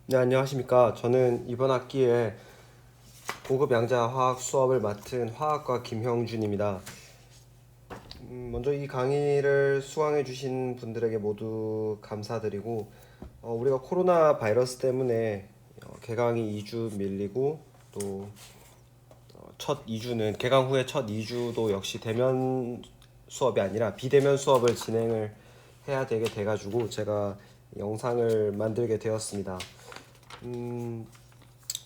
네, 안녕하십니까. 저는 이번 학기에 고급 양자 화학 수업을 맡은 화학과 김형준입니다. 먼저 이 강의를 수강해 주신 분들에게 모두 감사드리고, 우리가 코로나 바이러스 때문에 개강이 2주 밀리고, 또 첫 2주는 개강 후에 첫 2주도 역시 대면 수업이 아니라 비대면 수업을 진행을 해야 되게 돼가지고 제가 영상을 만들게 되었습니다.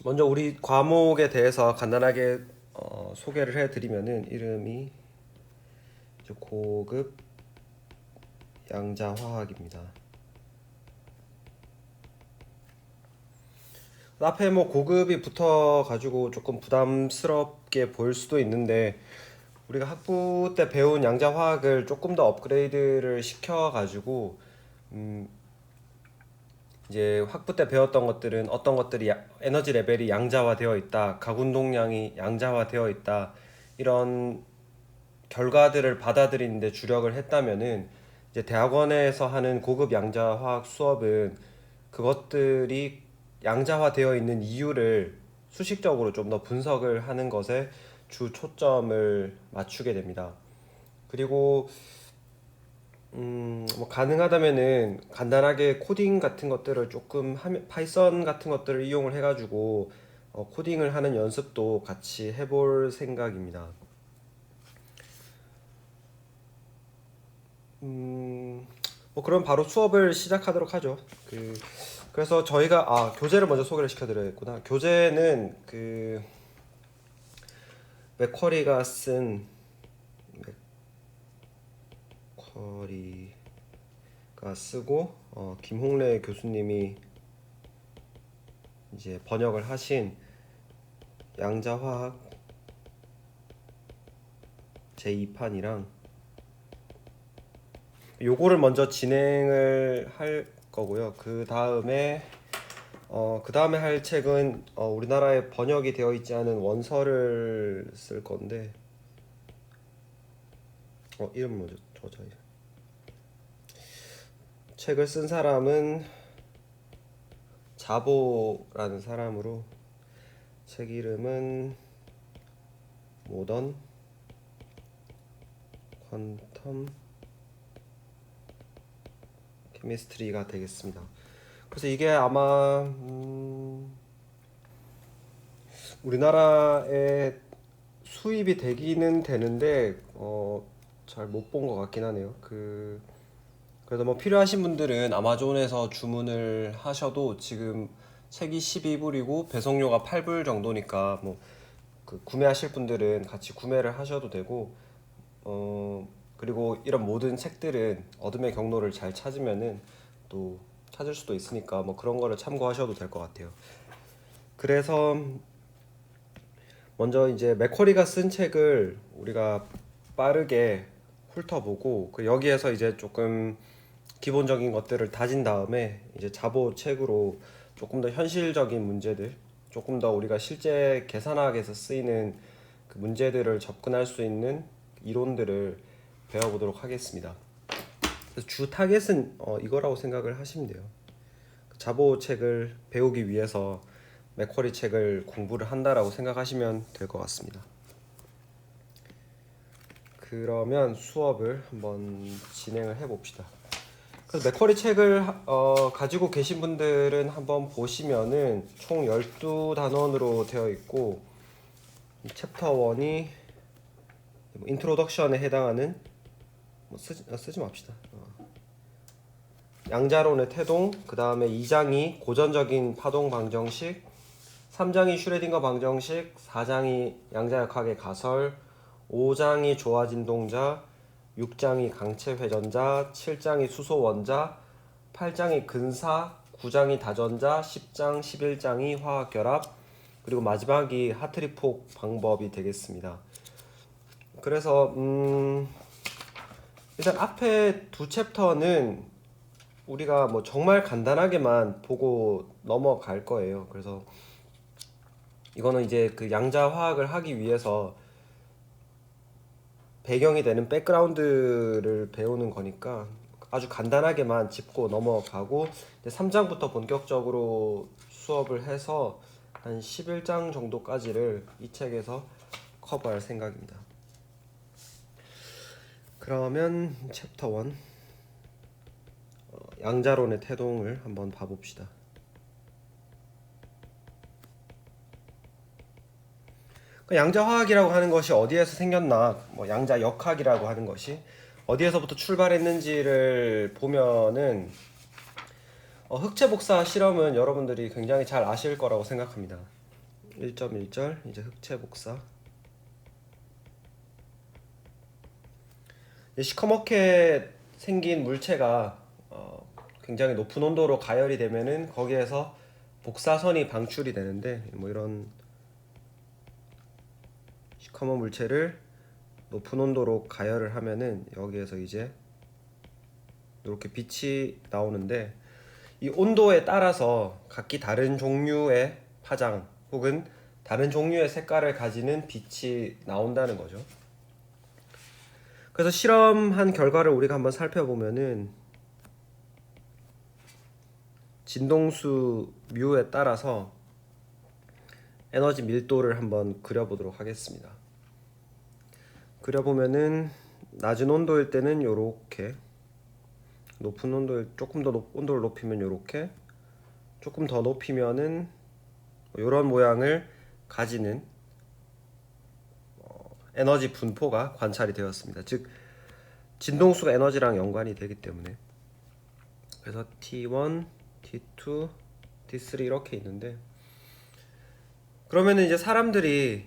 먼저 우리 과목에 대해서 간단하게 소개를 해드리면은 이름이 이제 고급 양자화학입니다. 앞에 뭐 고급이 붙어가지고 조금 부담스럽게 보일 수도 있는데 우리가 학부 때 배운 양자화학을 조금 더 업그레이드를 시켜가지고 이제 학부 때 배웠던 것들은 어떤 것들이 에너지 레벨이 양자화되어 있다, 가운동량이 양자화되어 있다 이런 결과들을 받아들이는데 주력을 했다면은 이제 대학원에서 하는 고급 양자화학 수업은 그것들이 양자화되어 있는 이유를 수식적으로 좀 더 분석을 하는 것에 주 초점을 맞추게 됩니다. 그리고 뭐 가능하다면은 간단하게 코딩 같은 것들을 조금 하면 파이썬 같은 것들을 이용을 해가지고 코딩을 하는 연습도 같이 해볼 생각입니다. 뭐 그럼 바로 수업을 시작하도록 하죠. 그래서 저희가 교재를 먼저 소개를 시켜드려야겠구나. 교재는 맥쿼리가 쓴 맥쿼리가 쓰고 김홍래 교수님이 이제 번역을 하신 양자화학 제2판이랑 요거를 먼저 진행을 할 거고요. 그 다음에 할 책은 우리나라에 번역이 되어 있지 않은 원서를 쓸 건데 이름 뭐죠? 저자 책을 쓴 사람은 자보라는 사람으로 책 이름은 모던 퀀텀 케미스트리가 되겠습니다. 그래서 이게 아마 우리나라에 수입이 되기는 되는데 잘 못 본 것 같긴 하네요. 그래도 뭐 필요하신 분들은 아마존에서 주문을 하셔도 지금 책이 12불이고 배송료가 8불 정도니까 뭐 구매하실 분들은 같이 구매를 하셔도 되고 그리고 이런 모든 책들은 어둠의 경로를 잘 찾으면은 또 찾을 수도 있으니까 뭐 그런 거를 참고하셔도 될 것 같아요. 그래서 먼저 이제 맥쿼리가 쓴 책을 우리가 빠르게 훑어보고 여기에서 이제 조금 기본적인 것들을 다진 다음에 이제 자보 책으로 조금 더 현실적인 문제들, 조금 더 우리가 실제 계산학에서 쓰이는 그 문제들을 접근할 수 있는 이론들을 배워보도록 하겠습니다. 그래서 주 타겟은 이거라고 생각을 하시면 돼요. 자보 책을 배우기 위해서 맥쿼리 책을 공부를 한다라고 생각하시면 될 것 같습니다. 그러면 수업을 한번 진행을 해봅시다. 그래서 맥쿼리 책을 가지고 계신 분들은 한번 보시면은 총 12단원으로 되어 있고 챕터 1이 인트로덕션에 해당하는 쓰지 맙시다. 양자론의 태동, 그 다음에 2장이 고전적인 파동 방정식, 3장이 슈레딩거 방정식, 4장이 양자역학의 가설, 5장이 조화진동자, 6장이 강체회전자, 7장이 수소원자, 8장이 근사, 9장이 다전자, 10장, 11장이 화학결합, 그리고 마지막이 하트리폭 방법이 되겠습니다. 그래서 일단 앞에 두 챕터는 우리가 뭐 정말 간단하게만 보고 넘어갈 거예요. 그래서 이거는 이제 그 양자 화학을 하기 위해서 배경이 되는 백그라운드를 배우는 거니까 아주 간단하게만 짚고 넘어가고 3장부터 본격적으로 수업을 해서 한 11장 정도까지를 이 책에서 커버할 생각입니다. 그러면 챕터 1 양자론의 태동을 한번 봐봅시다. 양자화학이라고 하는 것이 어디에서 생겼나, 양자역학이라고 하는 것이 어디에서부터 출발했는지를 보면은 흑체 복사 실험은 여러분들이 굉장히 잘 아실 거라고 생각합니다. 1.1절 이제 흑체 복사. 시커멓게 생긴 물체가 굉장히 높은 온도로 가열이 되면은 거기에서 복사선이 방출이 되는데, 이런 시커먼 물체를 높은 온도로 가열을 하면은 여기에서 이제 이렇게 빛이 나오는데, 이 온도에 따라서 각기 다른 종류의 화장 혹은 다른 종류의 색깔을 가지는 빛이 나온다는 거죠. 그래서 실험한 결과를 우리가 한번 살펴보면은 진동수 뮤에 따라서 에너지 밀도를 한번 그려보도록 하겠습니다. 그려보면은 낮은 온도일 때는 요렇게, 높은 온도에 조금 더 온도를 높이면 요렇게, 조금 더 높이면은 요런 모양을 가지는 에너지 분포가 관찰이 되었습니다. 즉 진동수가 에너지랑 연관이 되기 때문에. 그래서 T1, T2, T3 이렇게 있는데, 그러면은 이제 사람들이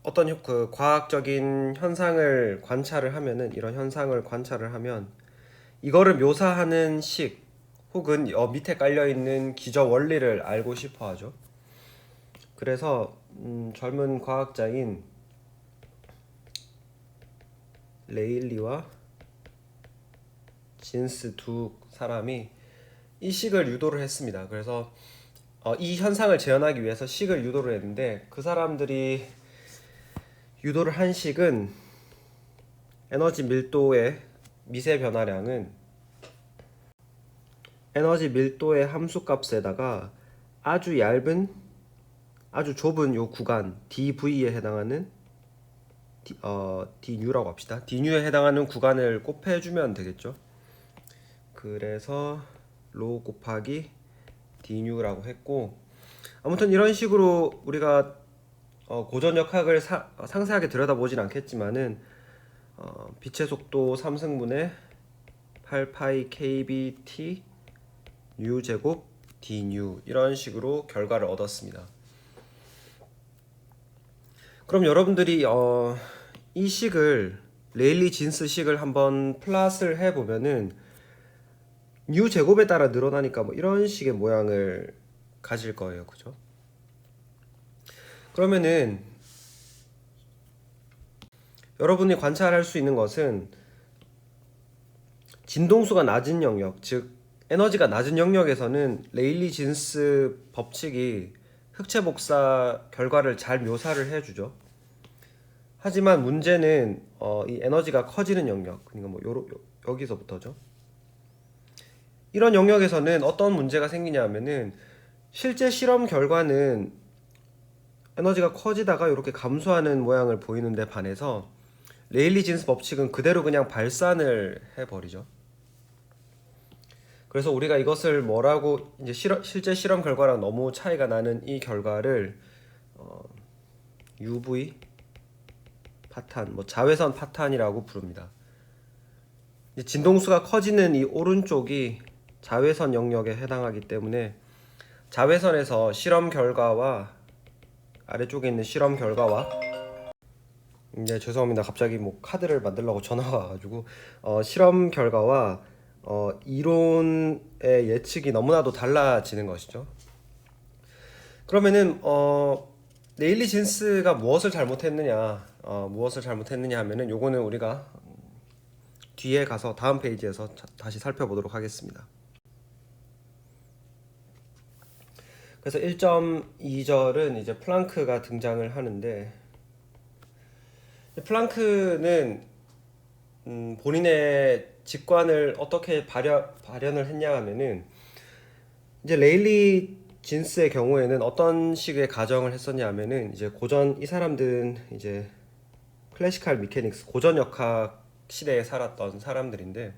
어떤 그 과학적인 현상을 관찰을 하면은, 이런 현상을 관찰을 하면 이거를 묘사하는 식 혹은 밑에 깔려 있는 기저 원리를 알고 싶어 하죠. 그래서 젊은 과학자인 레일리와 진스 두 사람이 이 식을 유도를 했습니다. 그래서 이 현상을 재현하기 위해서 식을 유도를 했는데, 그 사람들이 유도를 한 식은 에너지 밀도의 미세 변화량은 에너지 밀도의 함수값에다가 아주 얇은, 아주 좁은 요 구간 dV에 해당하는 d뉴라고 합시다. d뉴에 해당하는 구간을 곱해주면 되겠죠. 그래서 로 곱하기 d뉴라고 했고, 아무튼 이런 식으로 우리가 고전역학을 상세하게 들여다보진 않겠지만은 빛의 속도 3승분의 8파이 kBt 뉴 제곱 d뉴, 이런 식으로 결과를 얻었습니다. 그럼 여러분들이 이 식을, 레일리 진스 식을 한번 플롯을 해보면은 뉴 제곱에 따라 늘어나니까 이런 식의 모양을 가질 거예요. 그죠? 그러면은 여러분이 관찰할 수 있는 것은 진동수가 낮은 영역, 즉 에너지가 낮은 영역에서는 레일리 진스 법칙이 흑체 복사 결과를 잘 묘사를 해주죠. 하지만 문제는 이 에너지가 커지는 영역, 그러니까 여기서부터죠. 이런 영역에서는 어떤 문제가 생기냐면은, 실제 실험 결과는 에너지가 커지다가 이렇게 감소하는 모양을 보이는데 반해서 레일리 진스 법칙은 그대로 그냥 발산을 해버리죠. 그래서 우리가 이것을 뭐라고, 이제 실제 실험 결과랑 너무 차이가 나는 이 결과를 UV 파탄, 자외선 파탄이라고 부릅니다. 진동수가 커지는 이 오른쪽이 자외선 영역에 해당하기 때문에 자외선에서 실험 결과와, 아래쪽에 있는 실험 결과와, 네, 죄송합니다. 갑자기 카드를 만들려고 전화가 와가지고 실험 결과와 이론의 예측이 너무나도 달라지는 것이죠. 그러면은 레일리 진스가 무엇을 잘못했느냐 하면은, 요거는 우리가 뒤에 가서 다음 페이지에서 다시 살펴보도록 하겠습니다. 그래서 1.2절은 이제 플랑크가 등장을 하는데, 플랑크는 본인의 직관을 어떻게 발현을 했냐 하면은, 이제 레일리 진스의 경우에는 어떤 식의 가정을 했었냐 하면은 이제 고전 이 사람들은 이제 클래시컬 미케닉스 고전 역학 시대에 살았던 사람들인데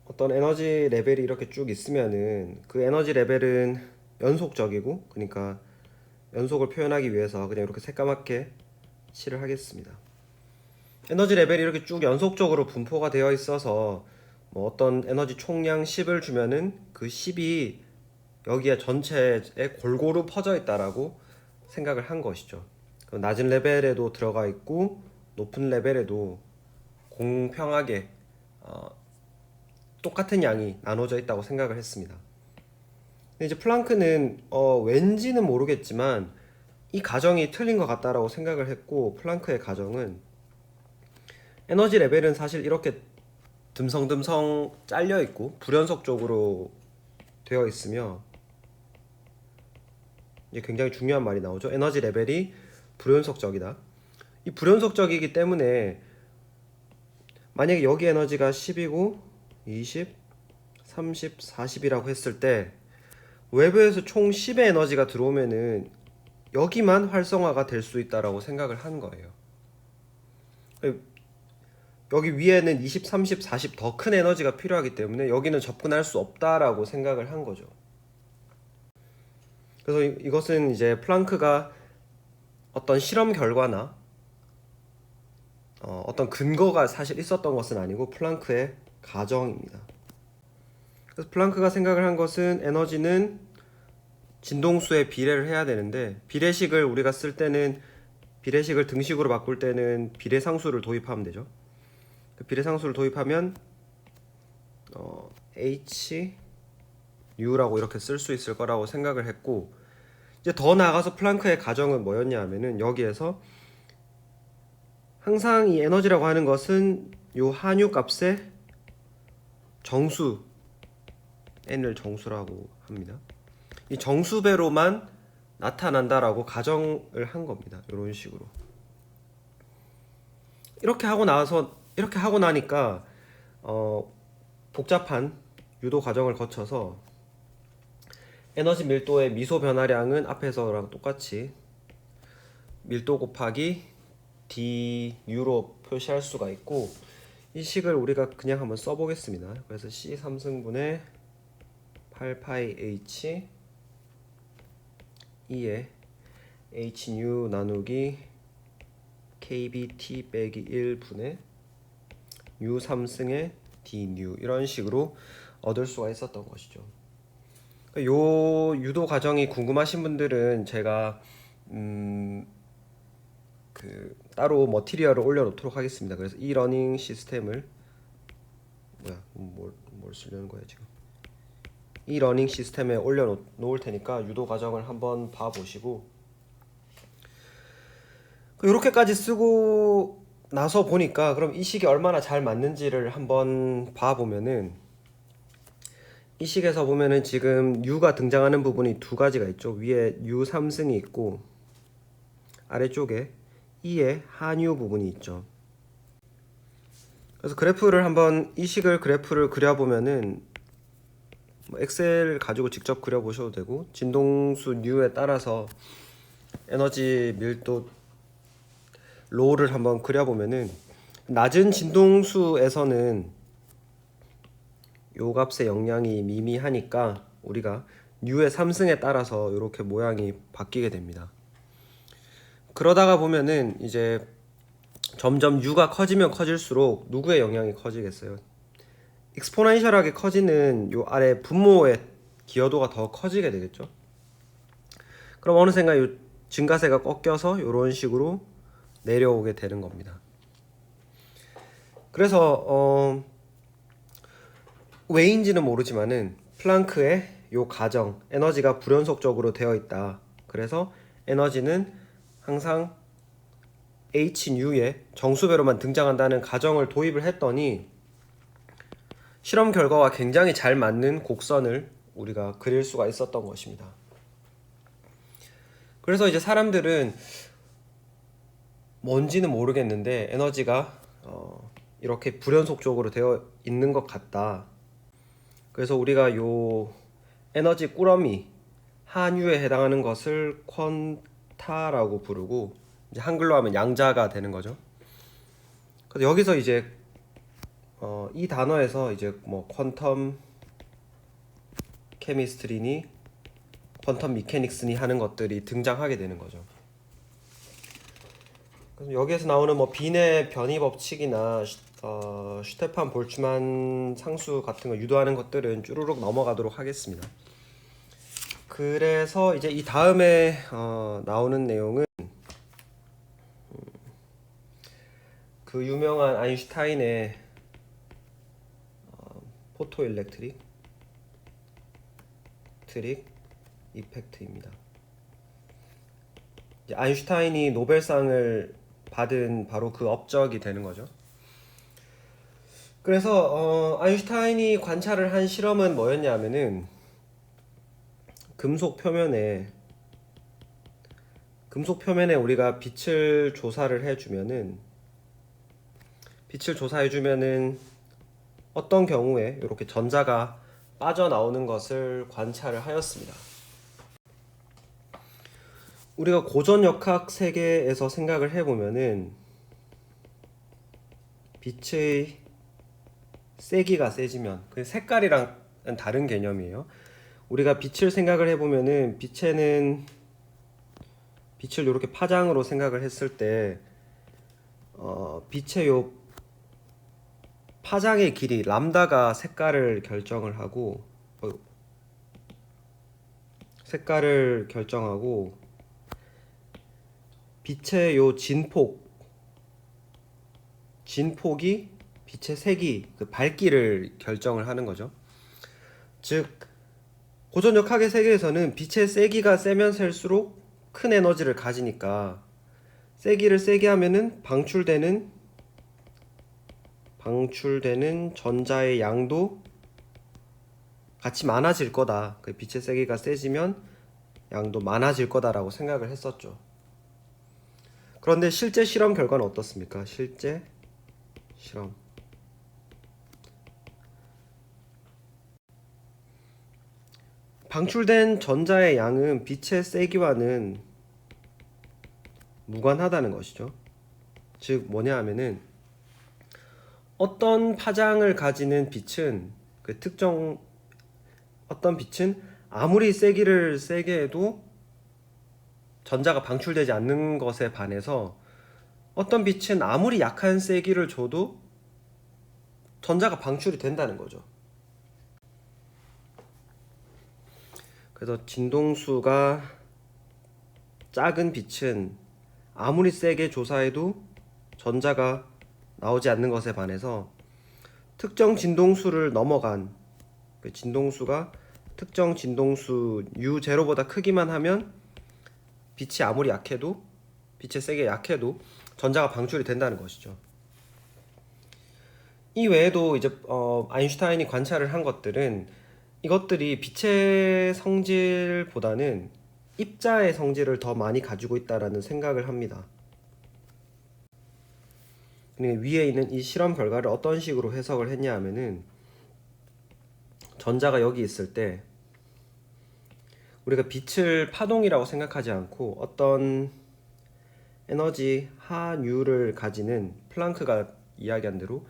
어떤 에너지 레벨이 이렇게 쭉 있으면은 그 에너지 레벨은 연속적이고 그러니까 연속을 표현하기 위해서 그냥 이렇게 새까맣게 칠을 하겠습니다. 에너지 레벨이 이렇게 쭉 연속적으로 분포가 되어 있어서 뭐 어떤 에너지 총량 10을 주면은 그 10이 여기에 전체에 골고루 퍼져 있다라고 생각을 한 것이죠. 낮은 레벨에도 들어가 있고 높은 레벨에도 공평하게 똑같은 양이 나눠져 있다고 생각을 했습니다. 근데 이제 플랑크는 왠지는 모르겠지만 이 가정이 틀린 것 같다라고 생각을 했고, 플랑크의 가정은 에너지 레벨은 사실 이렇게 듬성듬성 잘려 있고 불연속적으로 되어 있으며, 이게 굉장히 중요한 말이 나오죠. 에너지 레벨이 불연속적이다. 이 불연속적이기 때문에 만약에 여기 에너지가 10이고 20, 30, 40이라고 했을 때 외부에서 총 10의 에너지가 들어오면은 여기만 활성화가 될 수 있다라고 생각을 한 거예요. 여기 위에는 20, 30, 40 더 큰 에너지가 필요하기 때문에 여기는 접근할 수 없다라고 생각을 한 거죠. 그래서 이것은 이제 플랑크가 어떤 실험 결과나 어떤 근거가 사실 있었던 것은 아니고 플랑크의 가정입니다. 그래서 플랑크가 생각을 한 것은 에너지는 진동수에 비례를 해야 되는데, 비례식을 우리가 쓸 때는 비례식을 등식으로 바꿀 때는 비례상수를 도입하면 되죠. 그 비례상수를 도입하면 h u라고 이렇게 쓸 수 있을 거라고 생각을 했고, 이제 더 나아가서 플랑크의 가정은 뭐였냐 하면은 여기에서 항상 이 에너지라고 하는 것은 요 한유 값의 정수 n을 정수라고 합니다. 이 정수배로만 나타난다라고 가정을 한 겁니다. 이런 식으로. 이렇게 하고 나니까 복잡한 유도 과정을 거쳐서 에너지 밀도의 미소 변화량은 앞에서랑 똑같이 밀도 곱하기 du로 표시할 수가 있고, 이 식을 우리가 그냥 한번 써보겠습니다. 그래서 C 3승분의 8파이 H 2에 HU 나누기 KBT 빼기 1분의 U 3승의 DU, 이런 식으로 얻을 수가 있었던 것이죠. 요 유도 과정이 궁금하신 분들은 제가 따로 머티리얼을 올려놓도록 하겠습니다. 그래서 이 러닝 시스템을 뭘 쓰려는 거야 지금? 이 러닝 시스템에 올려놓을 테니까 유도 과정을 한번 봐보시고, 이렇게까지 쓰고 나서 보니까 그럼 이 식이 얼마나 잘 맞는지를 한번 봐보면은, 이 식에서 보면은 지금 U가 등장하는 부분이 두 가지가 있죠. 위에 U 3승이 있고 아래쪽에 E의 한유 부분이 있죠. 그래서 이 식을 그래프를 그려보면은 엑셀 가지고 직접 그려보셔도 되고, 진동수 U에 따라서 에너지 밀도 로를 한번 그려보면은 낮은 진동수에서는 요 값의 영향이 미미하니까 우리가 U의 3승에 따라서 이렇게 모양이 바뀌게 됩니다. 그러다가 보면은 이제 점점 U가 커지면 커질수록 누구의 영향이 커지겠어요? 익스포넨셜하게 커지는 요 아래 분모의 기여도가 더 커지게 되겠죠. 그럼 어느샌가 요 증가세가 꺾여서 이런 식으로 내려오게 되는 겁니다. 그래서 왜인지는 모르지만은 플랑크의 요 가정, 에너지가 불연속적으로 되어 있다. 그래서 에너지는 항상 hnu의 정수배로만 등장한다는 가정을 도입을 했더니 실험 결과와 굉장히 잘 맞는 곡선을 우리가 그릴 수가 있었던 것입니다. 그래서 이제 사람들은 뭔지는 모르겠는데 에너지가 이렇게 불연속적으로 되어 있는 것 같다. 그래서 우리가 요 에너지 꾸러미 한유에 해당하는 것을 퀀타라고 부르고, 이제 한글로 하면 양자가 되는 거죠. 그래서 여기서 이제 이 단어에서 이제 뭐 퀀텀 케미스트리니 퀀텀 미케닉스니 하는 것들이 등장하게 되는 거죠. 그래서 여기에서 나오는 뭐 빈의 변이 법칙이나 슈테판 볼츠만 상수 같은 거 유도하는 것들은 쭈루룩 넘어가도록 하겠습니다. 그래서 이제 이 다음에 나오는 내용은 그 유명한 아인슈타인의 포토일렉트릭 이펙트입니다. 이제 아인슈타인이 노벨상을 받은 바로 그 업적이 되는 거죠. 그래서 아인슈타인이 관찰을 한 실험은 뭐였냐면은 금속 표면에 우리가 빛을 조사해 주면은 어떤 경우에 이렇게 전자가 빠져나오는 것을 관찰을 하였습니다. 우리가 고전역학 세계에서 생각을 해보면은 빛의 세기가 세지면, 그 색깔이랑은 다른 개념이에요. 우리가 빛을 생각을 해보면은 빛을 이렇게 파장으로 생각을 했을 때 빛의 요 파장의 길이 람다가 색깔을 결정하고 빛의 요 진폭이 빛의 색이 그 밝기를 결정을 하는 거죠. 즉 고전역학의 세계에서는 빛의 세기가 세면 셀수록 큰 에너지를 가지니까 세기를 세게 하면은 방출되는 전자의 양도 같이 많아질 거다. 그 빛의 세기가 세지면 양도 많아질 거다라고 생각을 했었죠. 그런데 실제 실험 결과는 어떻습니까? 실제 실험. 방출된 전자의 양은 빛의 세기와는 무관하다는 것이죠. 즉 뭐냐 하면은 어떤 파장을 가지는 빛은 어떤 빛은 아무리 세기를 세게 해도 전자가 방출되지 않는 것에 반해서 어떤 빛은 아무리 약한 세기를 줘도 전자가 방출이 된다는 거죠. 그래서 진동수가 작은 빛은 아무리 세게 조사해도 전자가 나오지 않는 것에 반해서 특정 진동수를 넘어간 그 진동수가 특정 진동수 U0보다 크기만 하면 빛이 아무리 약해도 빛의 세게 약해도 전자가 방출이 된다는 것이죠. 이 외에도 이제 아인슈타인이 관찰을 한 것들은 이것들이 빛의 성질보다는 입자의 성질을 더 많이 가지고 있다라는 생각을 합니다. 위에 있는 이 실험 결과를 어떤 식으로 해석을 했냐 하면은 전자가 여기 있을 때 우리가 빛을 파동이라고 생각하지 않고 어떤 에너지 한유를 가지는 플랑크가 이야기한 대로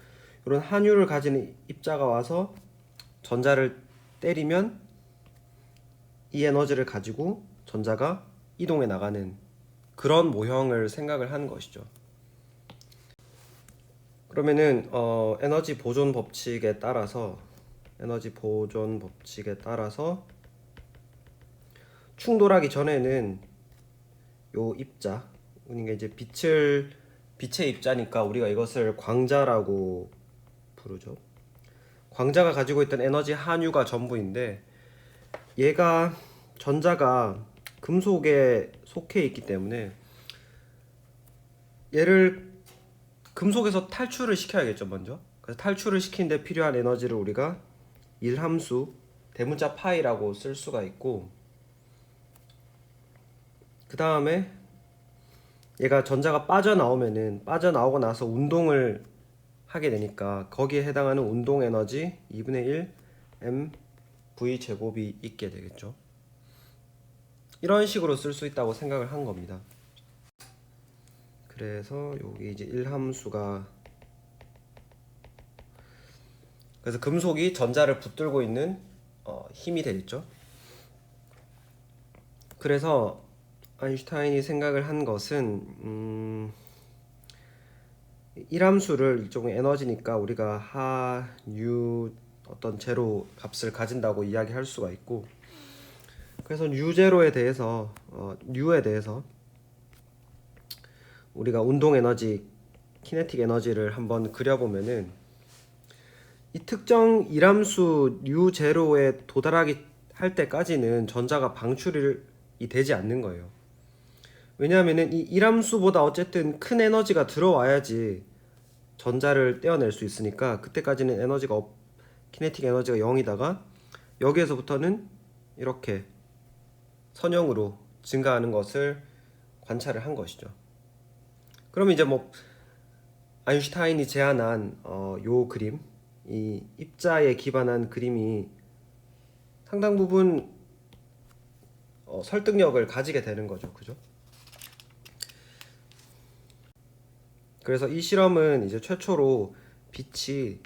이런 한유를 가지는 입자가 와서 전자를 때리면 이 에너지를 가지고 전자가 이동해 나가는 그런 모형을 생각을 하는 것이죠. 그러면은 에너지 보존 법칙에 따라서 충돌하기 전에는 요 입자, 그러니까 이제 빛의 입자니까 우리가 이것을 광자라고 부르죠. 광자가 가지고 있던 에너지 한유가 전부인데 얘가 전자가 금속에 속해 있기 때문에 얘를 금속에서 탈출을 시켜야겠죠. 먼저. 그래서 탈출을 시키는데 필요한 에너지를 우리가 일함수 대문자 파이라고 쓸 수가 있고, 그 다음에 얘가 전자가 빠져나오고 나서 운동을 하게 되니까 거기에 해당하는 운동 에너지 2분의 1 m v 제곱이 있게 되겠죠. 이런 식으로 쓸 수 있다고 생각을 한 겁니다. 그래서 여기 이제 1함수가, 그래서 금속이 전자를 붙들고 있는 힘이 되겠죠. 그래서 아인슈타인이 생각을 한 것은 1함수를 이쪽은 에너지니까 우리가 하, u 어떤 제로 값을 가진다고 이야기할 수가 있고, 그래서 u0에 대해서 u에 대해서 우리가 운동 에너지, 키네틱 에너지를 한번 그려보면은 이 특정 1함수 u0에 도달하기 할 때까지는 전자가 방출이 되지 않는 거예요. 왜냐하면은 이 1함수보다 어쨌든 큰 에너지가 들어와야지 전자를 떼어낼 수 있으니까, 그때까지는 에너지가 키네틱 에너지가 0이다가 여기에서부터는 이렇게 선형으로 증가하는 것을 관찰을 한 것이죠. 그러면 이제 뭐 아인슈타인이 제안한 요 그림, 이 입자에 기반한 그림이 상당 부분 설득력을 가지게 되는 거죠. 그죠? 그래서 이 실험은 이제 최초로 빛이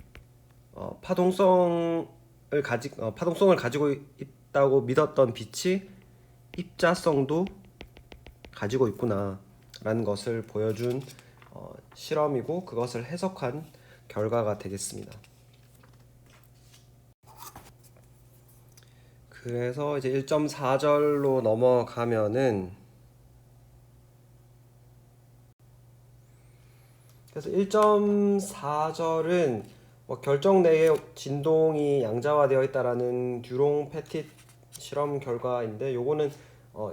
파동성을 가지고 있다고 믿었던 빛이 입자성도 가지고 있구나라는 것을 보여준 실험이고, 그것을 해석한 결과가 되겠습니다. 그래서 이제 1.4절로 넘어가면은, 그래서 1.4절은 뭐 결정 내에 진동이 양자화되어 있다라는 듀롱 페티트 실험 결과인데, 요거는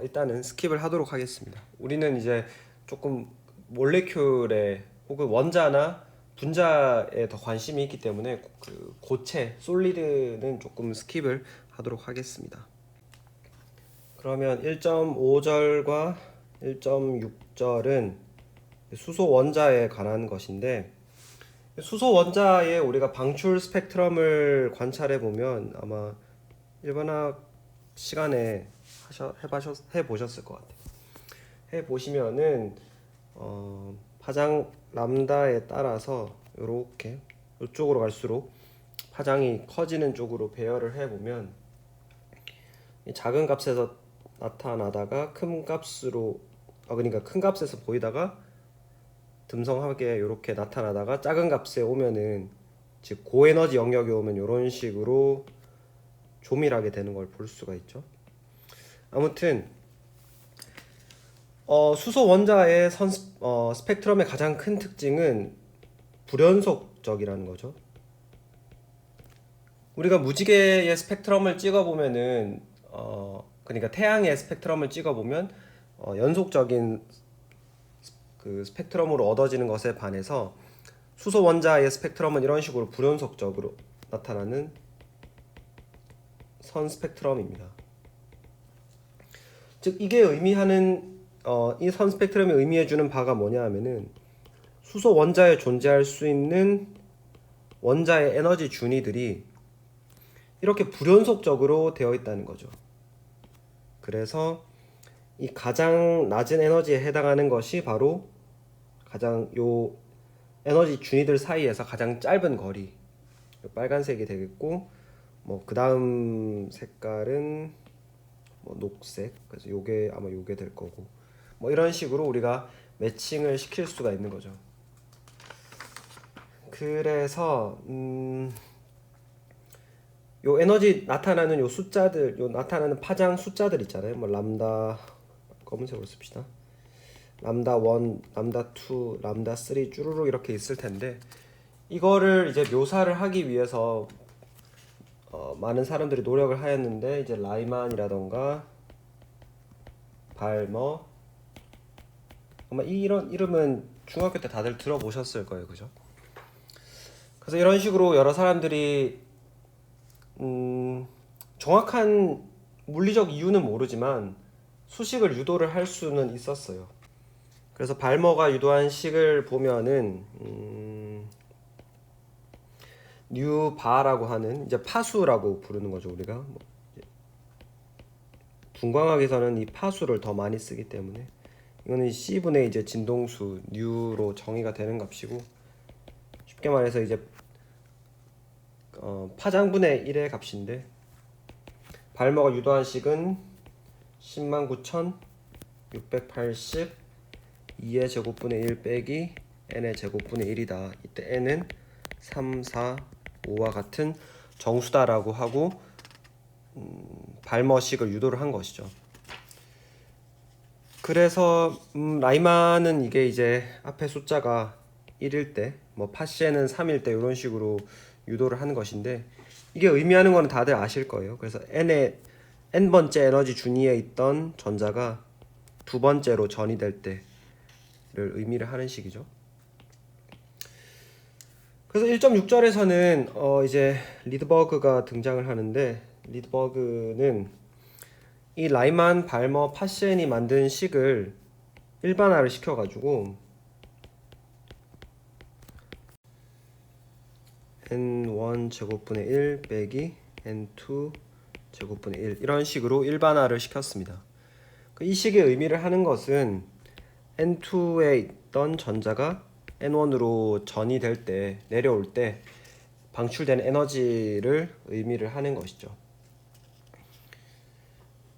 일단은 스킵을 하도록 하겠습니다. 우리는 이제 조금 몰레큘에 혹은 원자나 분자에 더 관심이 있기 때문에 그 고체, 솔리드는 조금 스킵을 하도록 하겠습니다. 그러면 1.5절과 1.6절은 수소 원자에 관한 것인데, 수소 원자에 우리가 방출 스펙트럼을 관찰해 보면 아마 일반학 시간에 해보셨을 것 같아요. 해보시면은 파장 람다에 따라서 이렇게 이쪽으로 갈수록 파장이 커지는 쪽으로 배열을 해보면, 작은 값에서 나타나다가 큰 값으로 그러니까 큰 값에서 보이다가 듬성하게 이렇게 나타나다가 작은 값에 오면은, 즉 고에너지 영역에 오면 이런 식으로 조밀하게 되는 걸 볼 수가 있죠. 아무튼 수소 원자의 스펙트럼의 가장 큰 특징은 불연속적이라는 거죠. 우리가 무지개의 스펙트럼을 찍어보면은 그러니까 태양의 스펙트럼을 찍어보면 연속적인 그 스펙트럼으로 얻어지는 것에 반해서 수소 원자의 스펙트럼은 이런 식으로 불연속적으로 나타나는 선 스펙트럼입니다. 즉 이게 의미하는 이 선 스펙트럼이 의미해주는 바가 뭐냐 하면은, 수소 원자에 존재할 수 있는 원자의 에너지 준위들이 이렇게 불연속적으로 되어 있다는 거죠. 그래서 이 가장 낮은 에너지에 해당하는 것이 바로 가장 요 에너지 준위들 사이에서 가장 짧은 거리, 빨간색이 되겠고, 뭐 그 다음 색깔은 뭐 녹색, 그래서 요게 아마 요게 될 거고, 뭐 이런 식으로 우리가 매칭을 시킬 수가 있는 거죠. 그래서 요 에너지 나타나는 요 숫자들, 요 나타나는 파장 숫자들 있잖아요. 뭐 람다, 검은색으로 씁시다. 람다 1, 람다 2, 람다 3 쭈루룩 이렇게 있을 텐데, 이거를 이제 묘사를 하기 위해서 많은 사람들이 노력을 하였는데, 이제 라이만이라던가 발머, 아마 이런 이름은 중학교 때 다들 들어보셨을 거예요, 그죠? 그래서 이런 식으로 여러 사람들이 정확한 물리적 이유는 모르지만 수식을 유도를 할 수는 있었어요. 그래서 발머가 유도한 식을 보면은 뉴바라고 하는, 이제 파수라고 부르는 거죠, 우리가. 분광학에서는 이 파수를 더 많이 쓰기 때문에 이거는 C분의 이제 진동수 N로 정의가 되는 값이고, 쉽게 말해서 이제 파장분의 1의 값인데, 발모가 유도한 식은 109,680 2의 제곱분의 1 빼기 n의 제곱분의 1이다. 이때 n은 3, 4, 5와 같은 정수다라고 하고 발머식을 유도를 한 것이죠. 그래서 라이만은 이게 이제 앞에 숫자가 1일 때, 뭐 파시에는 3일 때 이런 식으로 유도를 하는 것인데, 이게 의미하는 거는 다들 아실 거예요. 그래서 n번째 에너지 준위에 있던 전자가 두 번째로 전이 될 때를 의미를 하는 식이죠. 그래서 1.6절에서는 이제 리드버그가 등장을 하는데, 리드버그는 이 라이만, 발머, 파시엔이 만든 식을 일반화를 시켜가지고 n1 제곱분의 1 빼기 n2 제곱분의 1 이런 식으로 일반화를 시켰습니다. 이 식의 의미를 하는 것은 n2에 있던 전자가 n1으로 전이 될 때, 내려올 때 방출된 에너지를 의미를 하는 것이죠.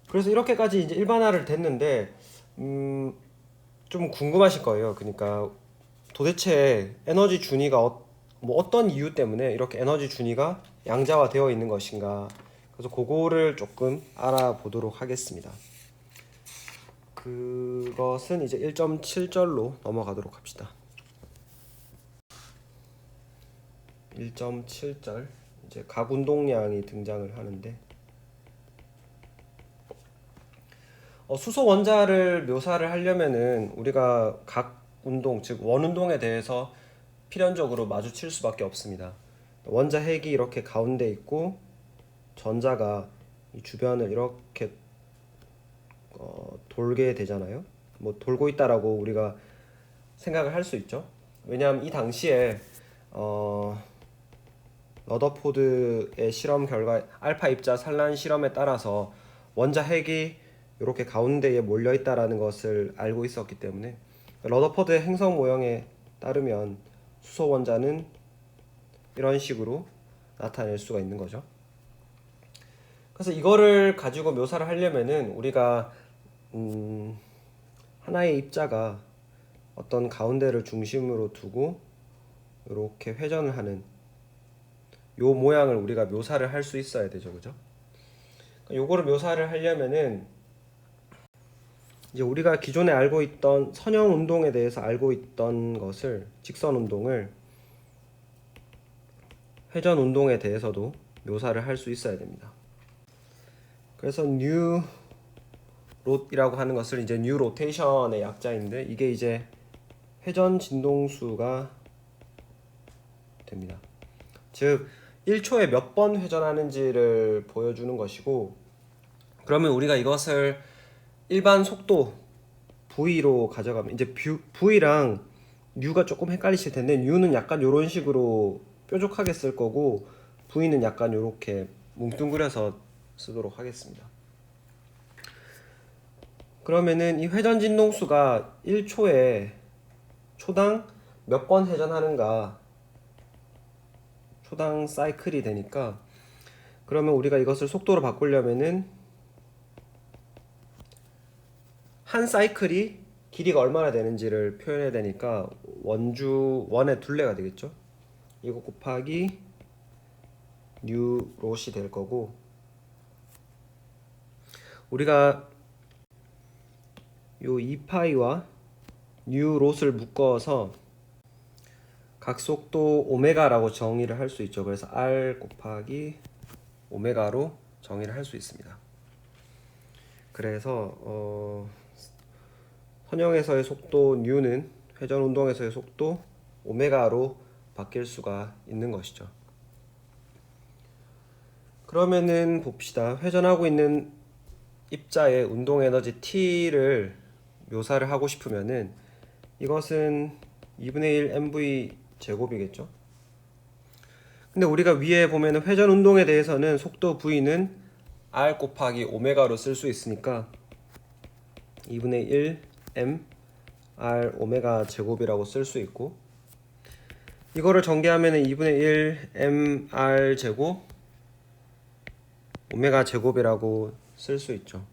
그래서 이렇게까지 이제 일반화를 됐는데 좀 궁금하실 거예요. 그러니까 도대체 에너지 준위가 뭐 어떤 이유 때문에 이렇게 에너지 준위가 양자화되어 있는 것인가. 그래서 그거를 조금 알아보도록 하겠습니다. 그것은 이제 1.7절로 넘어가도록 합시다. 1.7절 이제 각 운동량이 등장을 하는데, 수소 원자를 묘사를 하려면은 우리가 각 운동, 즉 원운동에 대해서 필연적으로 마주칠 수밖에 없습니다. 원자 핵이 이렇게 가운데 있고 전자가 이 주변을 이렇게 돌게 되잖아요. 뭐 돌고 있다라고 우리가 생각을 할 수 있죠. 왜냐하면 이 당시에 러더포드의 실험 결과 알파 입자 산란 실험에 따라서 원자 핵이 이렇게 가운데에 몰려 있다라는 것을 알고 있었기 때문에, 러더포드의 행성 모형에 따르면 수소 원자는 이런 식으로 나타낼 수가 있는 거죠. 그래서 이거를 가지고 묘사를 하려면은 우리가 하나의 입자가 어떤 가운데를 중심으로 두고 이렇게 회전을 하는 요 모양을 우리가 묘사를 할 수 있어야 되죠, 그죠? 요거를 묘사를 하려면은 이제 우리가 기존에 알고 있던 선형 운동에 대해서 알고 있던 것을, 직선 운동을 회전 운동에 대해서도 묘사를 할 수 있어야 됩니다. 그래서 뉴 롯이라고 하는 것을 이제 뉴 로테이션의 약자인데, 이게 이제 회전 진동수가 됩니다. 즉 1초에 몇 번 회전하는지를 보여주는 것이고, 그러면 우리가 이것을 일반 속도 v로 가져가면, 이제 v랑 u가 조금 헷갈리실 텐데, u는 약간 이런 식으로 뾰족하게 쓸 거고 v는 약간 이렇게 뭉뚱그려서 쓰도록 하겠습니다. 그러면은 이 회전 진동수가 1초에 초당 몇 번 회전하는가, 초당 사이클이 되니까, 그러면 우리가 이것을 속도로 바꾸려면은 한 사이클이 길이가 얼마나 되는지를 표현해야 되니까 원의 둘레가 되겠죠. 이거 곱하기 뉴 롯이 될 거고, 우리가 요 2파이와 뉴 롯을 묶어서 각 속도 오메가라고 정의를 할 수 있죠. 그래서 r 곱하기 오메가로 정의를 할 수 있습니다. 그래서 선형에서의 속도 뉴는 회전 운동에서의 속도 오메가로 바뀔 수가 있는 것이죠. 그러면은 봅시다. 회전하고 있는 입자의 운동 에너지 T를 묘사를 하고 싶으면은 이것은 2분의 1 mv 제곱이겠죠. 근데 우리가 위에 보면은 회전 운동에 대해서는 속도 v는 R 곱하기 오메가로 쓸 수 있으니까 2분의 1 m r 오메가 제곱이라고 쓸 수 있고, 이거를 전개하면은 2분의 1 m r 제곱 오메가 제곱이라고 쓸 수 있죠.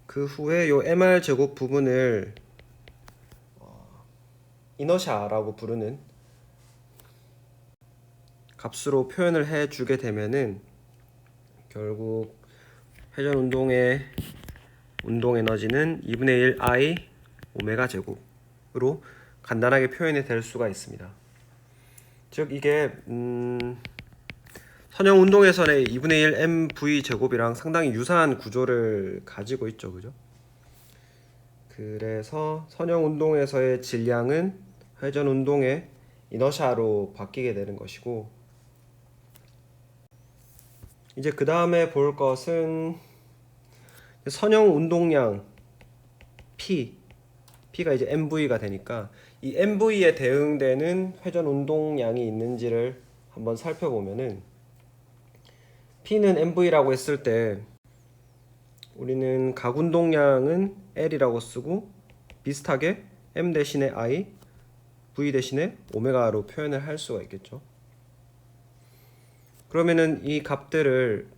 그 후에 요 mr 제곱 부분을 이너샤라고 부르는 값으로 표현을 해주게 되면은 결국 회전 운동의 운동 에너지는 2분의 1 I 오메가 제곱으로 간단하게 표현이 될 수가 있습니다. 즉 이게 선형 운동에서의 2분의 1 mv 제곱이랑 상당히 유사한 구조를 가지고 있죠, 그죠? 그래서 선형 운동에서의 질량은 회전 운동의 이너샤로 바뀌게 되는 것이고, 이제 그 다음에 볼 것은 선형 운동량 P가 이제 MV가 되니까 이 MV에 대응되는 회전 운동량이 있는지를 한번 살펴보면은, P는 MV라고 했을 때 우리는 각 운동량은 L이라고 쓰고 비슷하게 M 대신에 I, V 대신에 오메가로 표현을 할 수가 있겠죠. 그러면은 이 값들을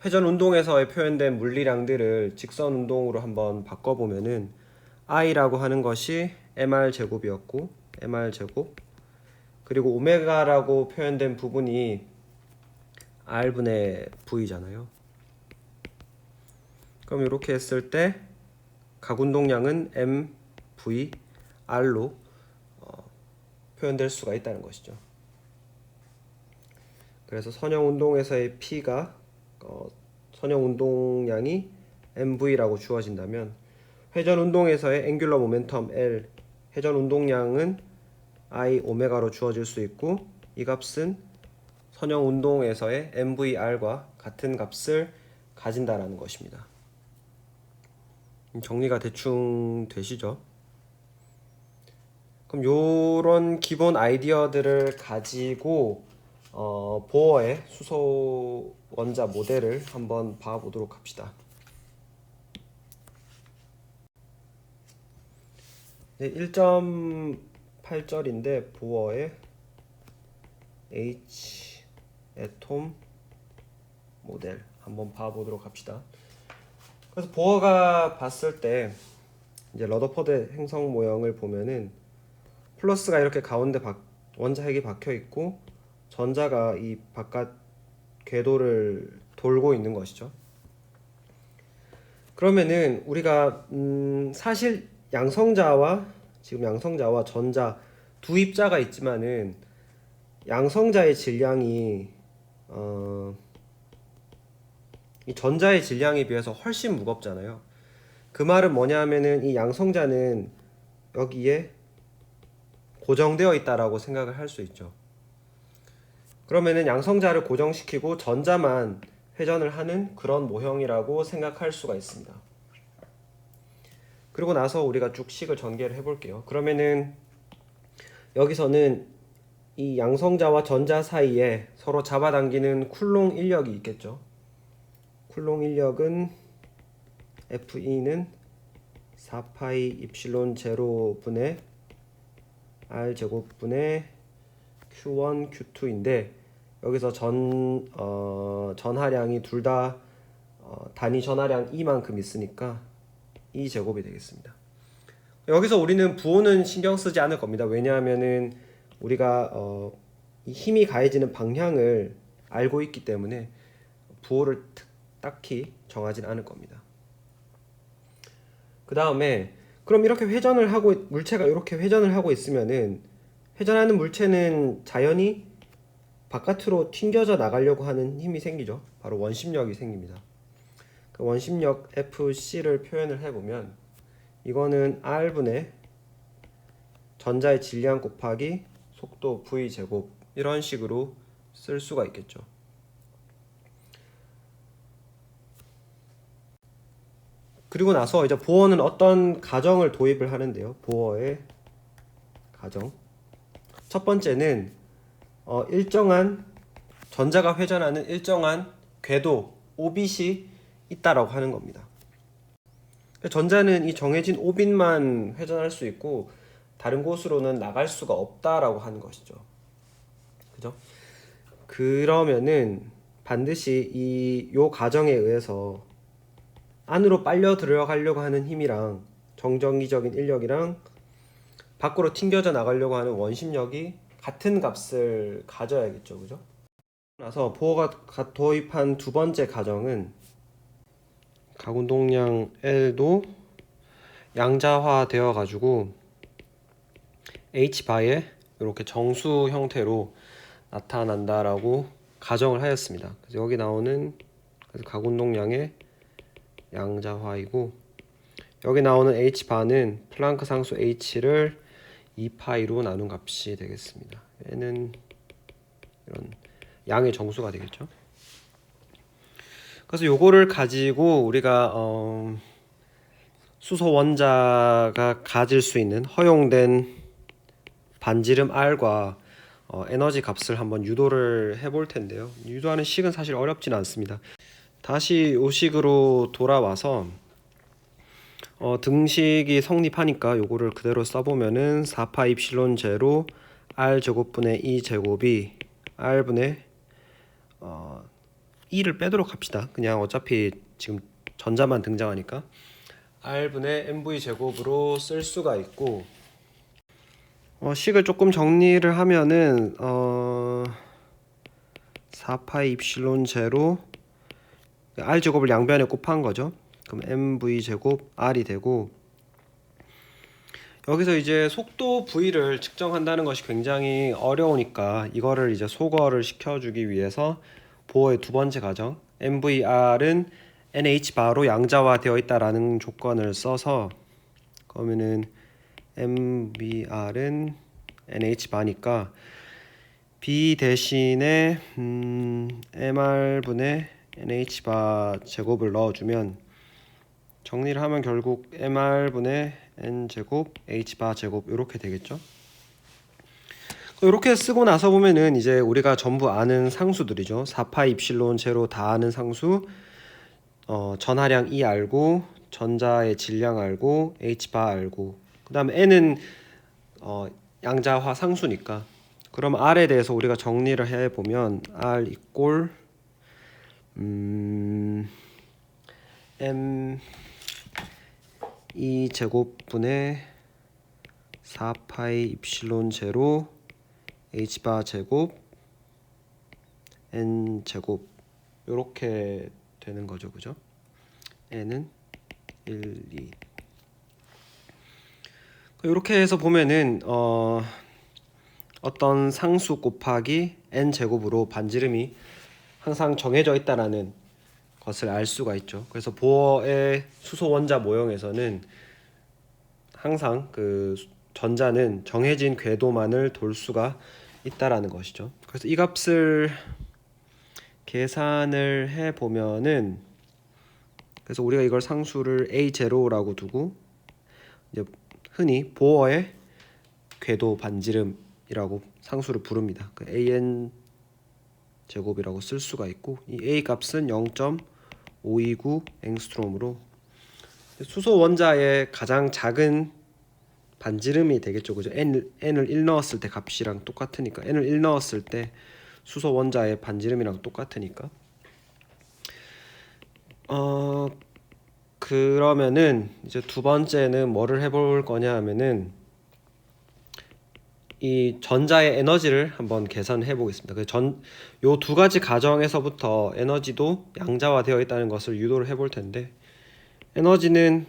회전 운동에서의 표현된 물리량들을 직선 운동으로 한번 바꿔보면은 I라고 하는 것이 mr 제곱이었고 mr 제곱, 그리고 오메가라고 표현된 부분이 R분의 V잖아요. 그럼 이렇게 했을 때 각 운동량은 MVR로 표현될 수가 있다는 것이죠. 그래서 선형 운동에서의 P가 선형 운동량이 MV라고 주어진다면 회전 운동에서의 앵귤러 모멘텀 L, 회전 운동량은 I 오메가로 주어질 수 있고, 이 값은 선형 운동에서의 MVR과 같은 값을 가진다라는 것입니다. 정리가 대충 되시죠? 그럼 요런 기본 아이디어들을 가지고 보어의 수소 원자 모델을 한번 봐보도록 합시다. 1.8절인데 보어의 H 애톰 모델 한번 봐보도록 합시다. 그래서 보어가 봤을 때 이제 러더퍼드 행성 모형을 보면은 플러스가 이렇게 가운데 원자 핵이 박혀 있고 전자가 이 바깥 궤도를 돌고 있는 것이죠. 그러면은 우리가 사실 지금 양성자와 전자 두 입자가 있지만은 양성자의 질량이 이 전자의 질량에 비해서 훨씬 무겁잖아요. 그 말은 뭐냐면은 이 양성자는 여기에 고정되어 있다라고 생각을 할 수 있죠. 그러면은 양성자를 고정시키고 전자만 회전을 하는 그런 모형이라고 생각할 수가 있습니다. 그리고 나서 우리가 쭉 식을 전개를 해볼게요. 그러면은 여기서는 이 양성자와 전자 사이에 서로 잡아당기는 쿨롱 인력이 있겠죠. 쿨롱 인력은 Fe는 4파이 입실론 제로분의 R 제곱분의 Q1, Q2인데 여기서 전하량이 둘 다 단위 전하량 E만큼 있으니까 E 제곱이 되겠습니다. 여기서 우리는 부호는 신경 쓰지 않을 겁니다. 왜냐하면은 우리가 이 힘이 가해지는 방향을 알고 있기 때문에 부호를 딱히 정하진 않을 겁니다. 그 다음에 그럼 이렇게 회전을 하고 물체가 이렇게 회전을 하고 있으면은 회전하는 물체는 자연히 바깥으로 튕겨져 나가려고 하는 힘이 생기죠. 바로 원심력이 생깁니다. 그 원심력 FC를 표현을 해보면 이거는 R분의 전자의 질량 곱하기 속도 V 제곱, 이런 식으로 쓸 수가 있겠죠. 그리고 나서 이제 보어는 어떤 가정을 도입을 하는데요. 보어의 가정. 첫 번째는 일정한 전자가 회전하는 일정한 궤도 오빗이 있다라고 하는 겁니다. 전자는 이 정해진 오빗만 회전할 수 있고 다른 곳으로는 나갈 수가 없다라고 하는 것이죠. 그죠? 그러면은 반드시 요 가정에 의해서 안으로 빨려 들어가려고 하는 힘이랑 정전기적인 인력이랑 밖으로 튕겨져 나가려고 하는 원심력이 같은 값을 가져야겠죠. 그죠? 나서 보어가 도입한 두 번째 가정은 가운동량 L도 양자화 되어 가지고 H바에 이렇게 정수 형태로 나타난다라고 가정을 하였습니다. 그래서 여기 나오는 가운동량의 양자화이고 여기 나오는 H바는 플랑크 상수 H를 2파이로 나눈 값이 되겠습니다. 얘는 이런 양의 정수가 되겠죠. 그래서 요거를 가지고 우리가 수소 원자가 가질 수 있는 허용된 반지름 R과 에너지 값을 한번 유도를 해볼 텐데요. 유도하는 식은 사실 어렵진 않습니다. 다시 요 식으로 돌아와서 등식이 성립하니까 요거를 그대로 써보면은 4파 입실론 제로 R 제곱분의 E 제곱이 R분의 2를 빼도록 합시다. 그냥 어차피 지금 전자만 등장하니까 R분의 MV 제곱으로 쓸 수가 있고 식을 조금 정리를 하면은 4파이 입실론 제로 R 제곱을 양변에 곱한 거죠. 그럼 MV 제곱 R이 되고 여기서 이제 속도 V를 측정한다는 것이 굉장히 어려우니까 이거를 이제 소거를 시켜주기 위해서 보어의 두 번째 가정 MVR은 NH바로 양자화 되어 있다라는 조건을 써서 그러면은 MVR은 NH바니까 B 대신에 MR분의 NH바 제곱을 넣어주면 정리를 하면 결국 MR분의 N제곱 H바 제곱 이렇게 되겠죠. 이렇게 쓰고 나서 보면은 이제 우리가 전부 아는 상수들이죠. 4파 입실론 제로 다 아는 상수 전하량 E 알고 전자의 질량 알고 H바 알고 그 다음에 N은 양자화 상수니까 그럼 R에 대해서 우리가 정리를 해보면 R 이꼴 M E 제곱분의 4파이 입실론 제로 H바 제곱 N 제곱 요렇게 되는 거죠. 그죠? N은 1, 2 이렇게 해서 보면은 어떤 상수 곱하기 n 제곱으로 반지름이 항상 정해져 있다라는 것을 알 수가 있죠. 그래서 보어의 수소 원자 모형에서는 항상 그 전자는 정해진 궤도만을 돌 수가 있다라는 것이죠. 그래서 이 값을 계산을 해 보면은 그래서 우리가 이걸 상수를 A0라고 두고 이제 흔히 보어의 궤도 반지름이라고 상수를 부릅니다. 그 AN 제곱이라고 쓸 수가 있고 이 A 값은 0.529 앵스트롬으로 수소 원자의 가장 작은 반지름이 되겠죠. 그죠? N을 1 넣었을 때 값이랑 똑같으니까 N을 1 넣었을 때 수소 원자의 반지름이랑 똑같으니까 그러면은 이제 두 번째는 뭐를 해볼 거냐 하면은 이 전자의 에너지를 한번 계산해 보겠습니다. 요 두 가지 가정에서부터 에너지도 양자화되어 있다는 것을 유도를 해볼 텐데 에너지는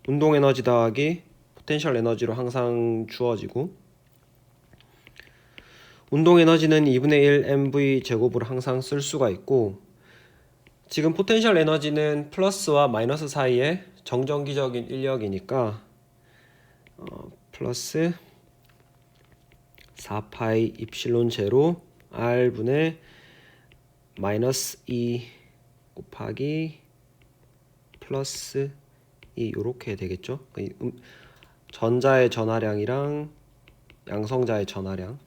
운동 에너지 더하기 포텐셜 에너지로 항상 주어지고 운동 에너지는 2분의 1 mv 제곱으로 항상 쓸 수가 있고 지금 포텐셜 에너지는 플러스와 마이너스 사이에 정전기적인 인력이니까 플러스 4파이 입실론 제로 R분의 마이너스 2 곱하기 플러스 2 이렇게 되겠죠. 전자의 전하량이랑 양성자의 전하량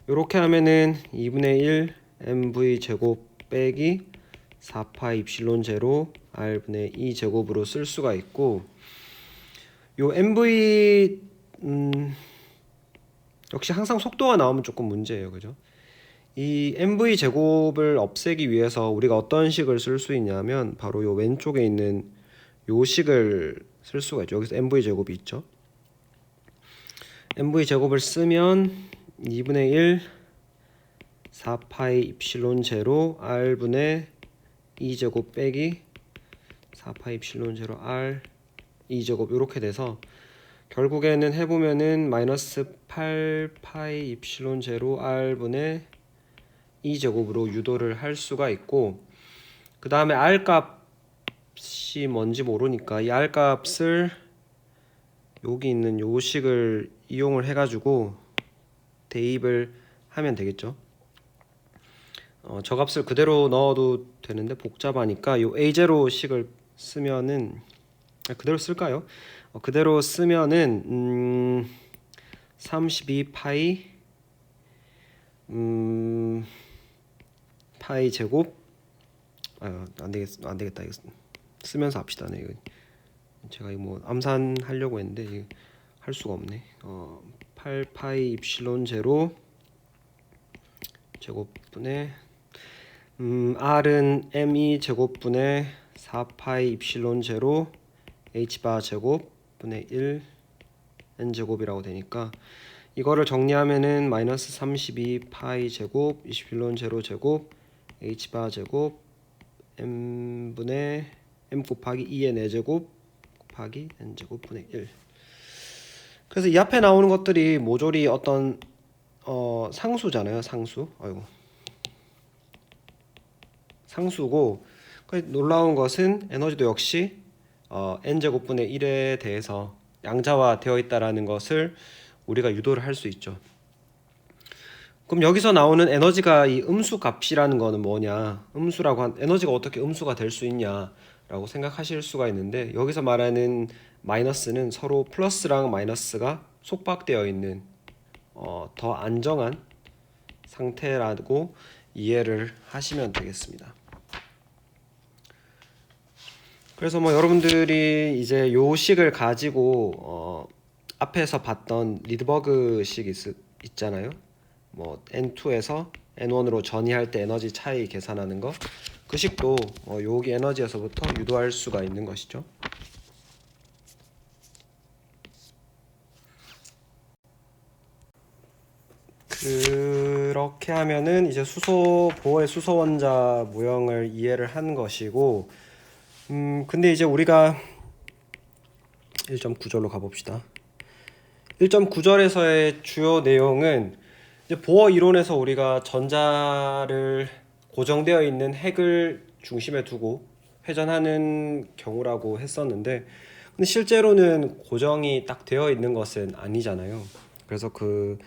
이렇게 하면은 2분의 1 mv 제곱 빼기 4파이 입실론 제로 r분의 2 제곱으로 쓸 수가 있고, 요 mv 역시 항상 속도가 나오면 조금 문제예요, 그죠? 이 mv 제곱을 없애기 위해서 우리가 어떤 식을 쓸 수 있냐면 바로 요 왼쪽에 있는 요 식을 쓸 수가 있죠. 여기서 mv 제곱이 있죠. mv 제곱을 쓰면 2분의 1 4파이 입실론 제로 r분의 2제곱 빼기 4파이 입실론 제로 r 2제곱 이렇게 돼서 결국에는 해보면은 마이너스 8파이 입실론 제로 r분의 2제곱으로 유도를 할 수가 있고, 그 다음에 r 값이 뭔지 모르니까 이 r 값을 여기 있는 요 식을 이용을 해가지고 대입을 하면 되겠죠. 저 값을 그대로 넣어도 되는데 복잡하니까 요 a0 식을 쓰면은 그대로 쓸까요? 그대로 쓰면은 32파이 파이 제곱 안 되겠다. 이거 쓰면서 합시다. 네, 이거 제가 이거 뭐 암산하려고 했는데 이거 할 수가 없네. 8파이 입실론 제로 제곱분의 r은 m2 제곱분의 4파이 입실론 제로 h바 제곱분의 1 n 제곱이라고 되니까 이거를 정리하면은 마이너스 32파이 제곱 21론 제로 제곱 h바 제곱 m분의 m 곱하기 2의 4제곱 곱하기 n 제곱분의 1. 그래서 이 앞에 나오는 것들이 모조리 어떤 상수잖아요. 상수. 상수고, 놀라운 것은 에너지도 역시 n제곱분의 1에 대해서 양자화 되어 있다라는 것을 우리가 유도를 할 수 있죠. 그럼 여기서 나오는 에너지가 이 음수 값이라는 거는 뭐냐? 에너지가 어떻게 음수가 될 수 있냐라고 생각하실 수가 있는데, 여기서 말하는 마이너스는 서로 플러스랑 마이너스가 속박되어 있는 더 안정한 상태라고 이해를 하시면 되겠습니다. 그래서 뭐 여러분들이 이제 요 식을 가지고 앞에서 봤던 리드버그 식 있잖아요. 뭐 N2에서 N1으로 전이할 때 에너지 차이 계산하는 거, 그 식도 여기 에너지에서부터 유도할 수가 있는 것이죠. 그렇게 하면은 이제 보호의 수소 원자 모형을 이해를 한 것이고, 근데 이제 우리가 1.9절로 가봅시다. 1.9절에서의 주요 내용은 이제 보어 이론에서 우리가 전자를 고정되어 있는 핵을 중심에 두고 회전하는 경우라고 했었는데, 근데 실제로는 고정이 딱 되어 있는 것은 아니잖아요. 그래서 그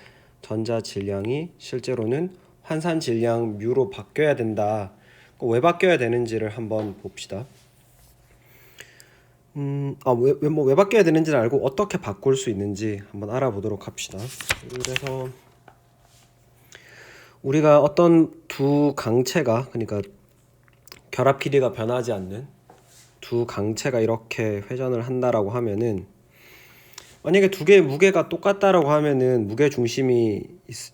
전자 질량이 실제로는 환산 질량 뮤로 바뀌어야 된다. 왜 바뀌어야 되는지를 한번 봅시다. 왜 바뀌어야 되는지를 알고 어떻게 바꿀 수 있는지 한번 알아보도록 합시다. 그래서 우리가 어떤 두 강체가, 그러니까 결합 길이가 변하지 않는 두 강체가 이렇게 회전을 한다라고 하면은, 만약에 두 개의 무게가 똑같다라고 하면은 무게 중심이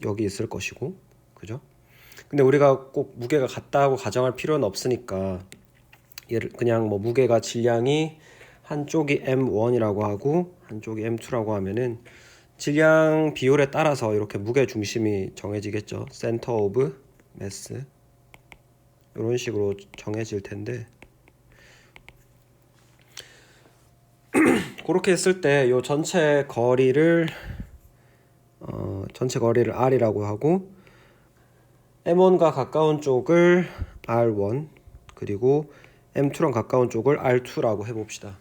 여기 있을 것이고, 그죠? 근데 우리가 꼭 무게가 같다고 가정할 필요는 없으니까, 그냥 뭐 무게가 질량이 한쪽이 M1이라고 하고 한쪽이 M2라고 하면은 질량 비율에 따라서 이렇게 무게 중심이 정해지겠죠. 센터 오브 매스 이런 식으로 정해질 텐데, 그렇게 했을 때 이 전체 거리를 R이라고 하고, M1과 가까운 쪽을 R1 그리고 M2랑 가까운 쪽을 R2라고 해봅시다.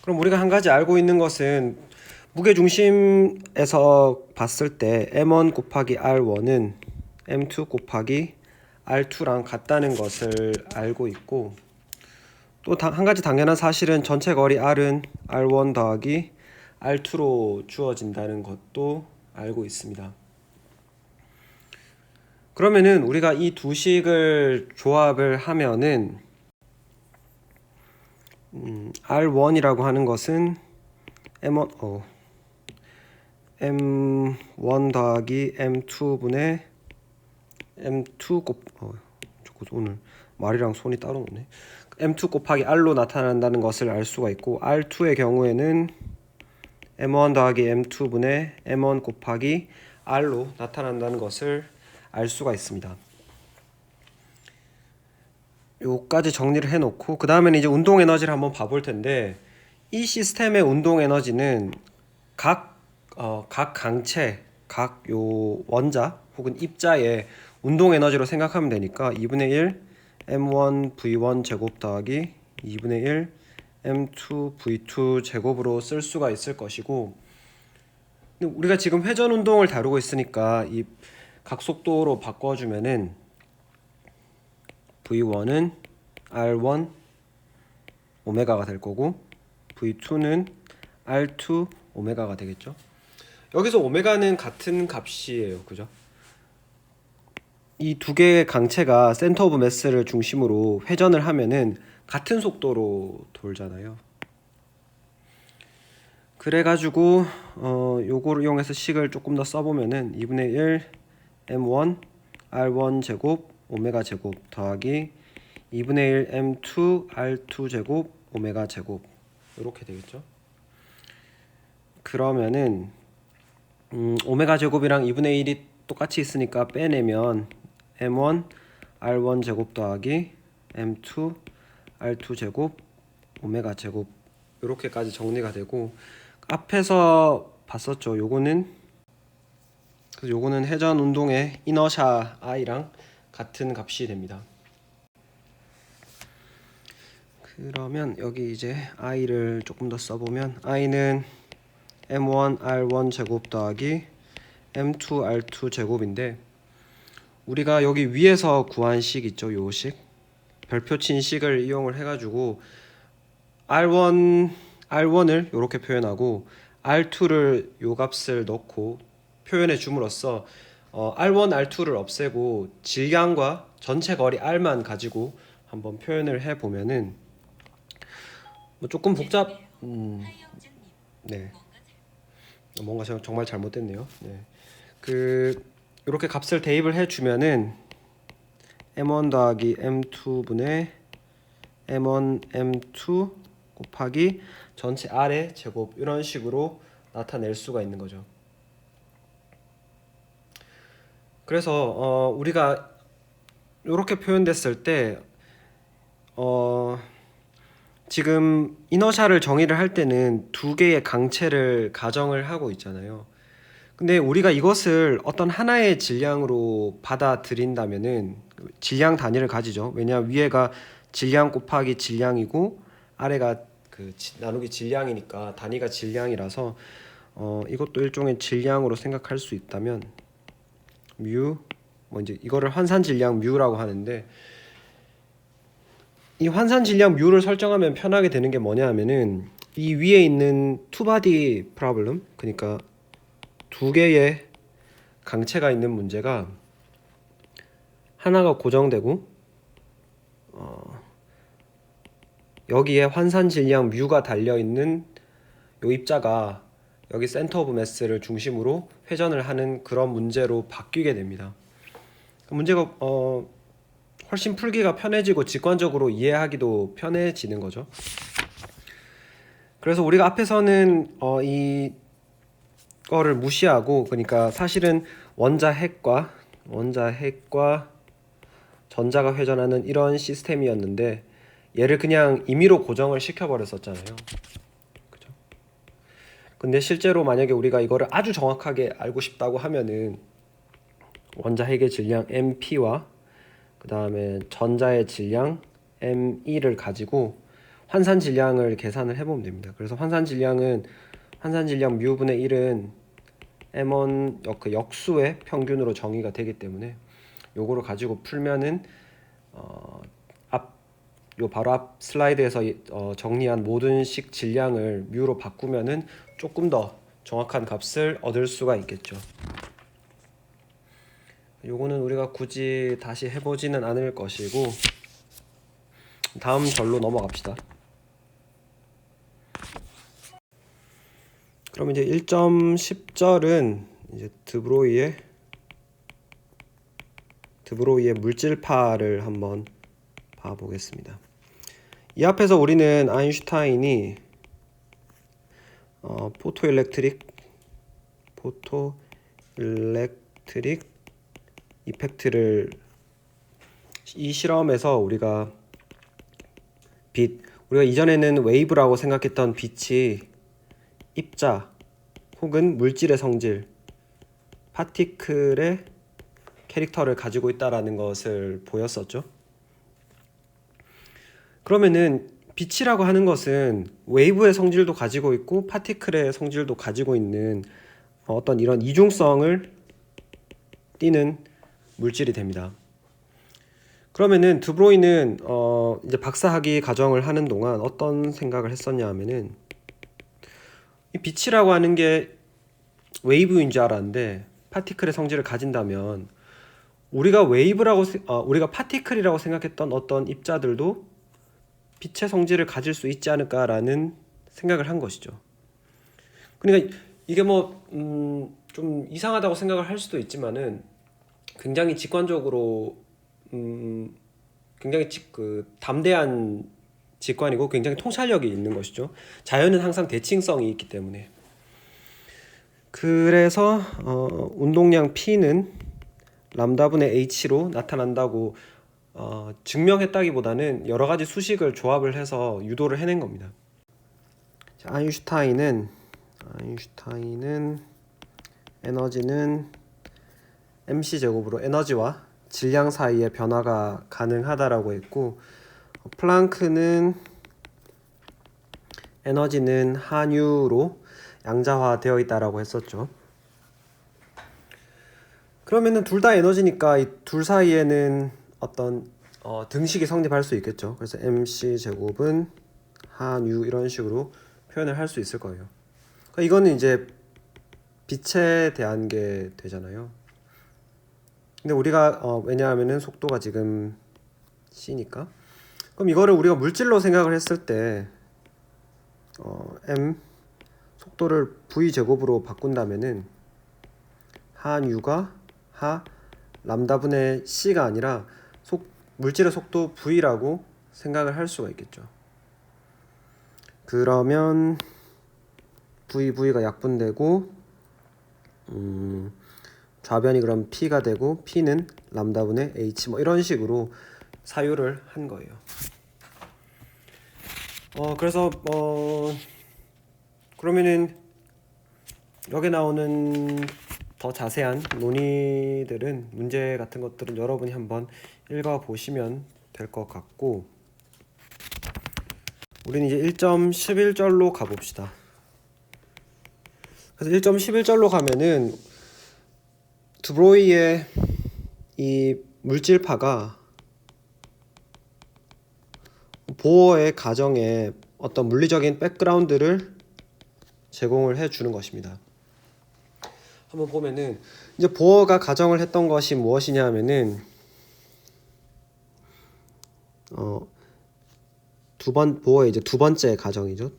그럼 우리가 한 가지 알고 있는 것은 무게중심에서 봤을 때 M1 곱하기 R1은 M2 곱하기 R2랑 같다는 것을 알고 있고, 또 한 가지 당연한 사실은 전체 거리 R은 R1 더하기 R2로 주어진다는 것도 알고 있습니다. 그러면은 우리가 이 두 식을 조합을 하면은 R1이라고 하는 것은 M1 더하기 M2분의 M2 오늘 말이랑 손이 따로 노네. M2 곱하기 R로 나타난다는 것을 알 수가 있고, R2의 경우에는 M1 더하기 M2분의 M1 곱하기 R로 나타난다는 것을 알 수가 있습니다. 요까지 정리를 해놓고 그 다음에는 이제 운동 에너지를 한번 봐볼 텐데, 이 시스템의 운동 에너지는 각 강체, 각 요 원자 혹은 입자의 운동 에너지로 생각하면 되니까 2분의 1 M1 V1 제곱 더하기 2분의 1 M2 V2 제곱으로 쓸 수가 있을 것이고, 근데 우리가 지금 회전 운동을 다루고 있으니까 이 각속도로 바꿔주면은 V1은 R1 오메가가 될 거고 V2는 R2 오메가가 되겠죠. 여기서 오메가는 같은 값이에요, 그죠? 이 두 개의 강체가 센터 오브 매스를 중심으로 회전을 하면은 같은 속도로 돌잖아요. 그래가지고 요거를 이용해서 식을 조금 더 써보면은 2분의 1 M1 R1 제곱 오메가 제곱 더하기 2분의 1 M2 R2 제곱 오메가 제곱 이렇게 되겠죠. 그러면은 오메가 제곱이랑 2분의 1이 똑같이 있으니까 빼내면 M1 R1 제곱 더하기 M2 R2 제곱 오메가 제곱 이렇게까지 정리가 되고, 앞에서 봤었죠. 요거는 회전 운동의 이너샤 I랑 같은 값이 됩니다. 그러면 여기 이제 I를 조금 더 써보면 I는 M1 R1 제곱 더하기 M2 R2 제곱인데, 우리가 여기 위에서 구한 식 있죠, 요 식, 별표 친 식을 이용을 해가지고 R1을 이렇게 표현하고 R2를 요 값을 넣고 표현해 줌으로써 R1, R2를 없애고 질량과 전체 거리 R만 가지고 한번 표현을 해 보면은 뭐 조금 네, 뭔가 정말 잘못됐네요. 네, 이렇게 값을 대입을 해주면은 M1 더하기 M2분의 M1 M2 곱하기 전체 R의 제곱 이런 식으로 나타낼 수가 있는 거죠. 그래서 우리가 이렇게 표현됐을 때 지금 이너샤를 정의를 할 때는 두 개의 강체를 가정을 하고 있잖아요. 근데 우리가 이것을 어떤 하나의 질량으로 받아들인다면은 질량 단위를 가지죠. 왜냐 위에가 질량 곱하기 질량이고 아래가 나누기 질량이니까 단위가 질량이라서 이것도 일종의 질량으로 생각할 수 있다면 뮤, 뭐 이제 이거를 환산 질량 뮤라고 하는데, 이 환산 질량 뮤를 설정하면 편하게 되는 게 뭐냐 하면은 이 위에 있는 투바디 프로블럼, 그러니까 두 개의 강체가 있는 문제가 하나가 고정되고 여기에 환산 질량 뮤가 달려 있는 요 입자가 여기 센터 오브 매스를 중심으로 회전을 하는 그런 문제로 바뀌게 됩니다. 문제가 훨씬 풀기가 편해지고 직관적으로 이해하기도 편해지는 거죠. 그래서 우리가 앞에서는 이 거를 무시하고, 그러니까 사실은 원자 핵과 전자가 회전하는 이런 시스템이었는데 얘를 그냥 임의로 고정을 시켜버렸었잖아요. 그죠? 근데 실제로 만약에 우리가 이거를 아주 정확하게 알고 싶다고 하면은 원자 핵의 질량 MP와 그 다음에 전자의 질량 ME를 가지고 환산 질량을 계산을 해보면 됩니다. 그래서 환산 질량 뮤분의 1은 M1 그 역수의 평균으로 정의가 되기 때문에 요거를 가지고 풀면은 바로 앞 슬라이드에서 정리한 모든 식 질량을 뮤로 바꾸면은 조금 더 정확한 값을 얻을 수가 있겠죠. 요거는 우리가 굳이 다시 해보지는 않을 것이고 다음 절로 넘어갑시다. 그럼 이제 1.10절은 이제 드브로이의 물질파를 한번 봐보겠습니다. 이 앞에서 우리는 아인슈타인이 포토일렉트릭 이펙트를 이 실험에서 우리가 우리가 이전에는 웨이브라고 생각했던 빛이 입자 혹은 물질의 성질, 파티클의 캐릭터를 가지고 있다라는 것을 보였었죠. 그러면은 빛이라고 하는 것은 웨이브의 성질도 가지고 있고 파티클의 성질도 가지고 있는 어떤 이런 이중성을 띠는 물질이 됩니다. 그러면은 드브로이는 이제 박사학위 과정을 하는 동안 어떤 생각을 했었냐 하면은 이 빛이라고 하는 게 웨이브인 줄 알았는데 파티클의 성질을 가진다면 우리가 우리가 파티클이라고 생각했던 어떤 입자들도 빛의 성질을 가질 수 있지 않을까라는 생각을 한 것이죠. 그러니까 이게 좀 이상하다고 생각을 할 수도 있지만은 굉장히 직관적으로 굉장히 담대한 직관이고 굉장히 통찰력이 있는 것이죠. 자연은 항상 대칭성이 있기 때문에. 그래서 운동량 P는 람다분의 H로 나타난다고 증명했다기보다는 여러 가지 수식을 조합을 해서 유도를 해낸 겁니다. 자, 아인슈타인은 에너지는 mc제곱으로 에너지와 질량 사이의 변화가 가능하다라고 했고, 플랑크는 에너지는 한유로 양자화되어 있다라고 했었죠. 그러면은 둘 다 에너지니까 이 둘 사이에는 어떤 등식이 성립할 수 있겠죠. 그래서 mc제곱은 한유 이런 식으로 표현을 할 수 있을 거예요. 그러니까 이거는 이제 빛에 대한 게 되잖아요. 근데 우리가 왜냐하면은 속도가 지금 c니까, 그럼 이거를 우리가 물질로 생각을 했을 때 m 속도를 v 제곱으로 바꾼다면은 한유가 람다분의 c가 아니라 물질의 속도 v라고 생각을 할 수가 있겠죠. 그러면 v가 약분되고 좌변이 그럼 p가 되고 p는 람다분의 h 이런 식으로 사유를 한 거예요. 그래서 그러면은 여기 나오는 더 자세한 논의들은 문제 같은 것들은 여러분이 한번 읽어보시면 될 것 같고, 우리는 이제 1.11절로 가봅시다. 그래서 1.11절로 가면은 드브로이의 이 물질파가 보어의 가정에 어떤 물리적인 백그라운드를 제공을 해주는 것입니다. 한번 보면은 이제 보어가 가정을 했던 것이 무엇이냐 하면은 보어의 이제 두 번째 가정이죠.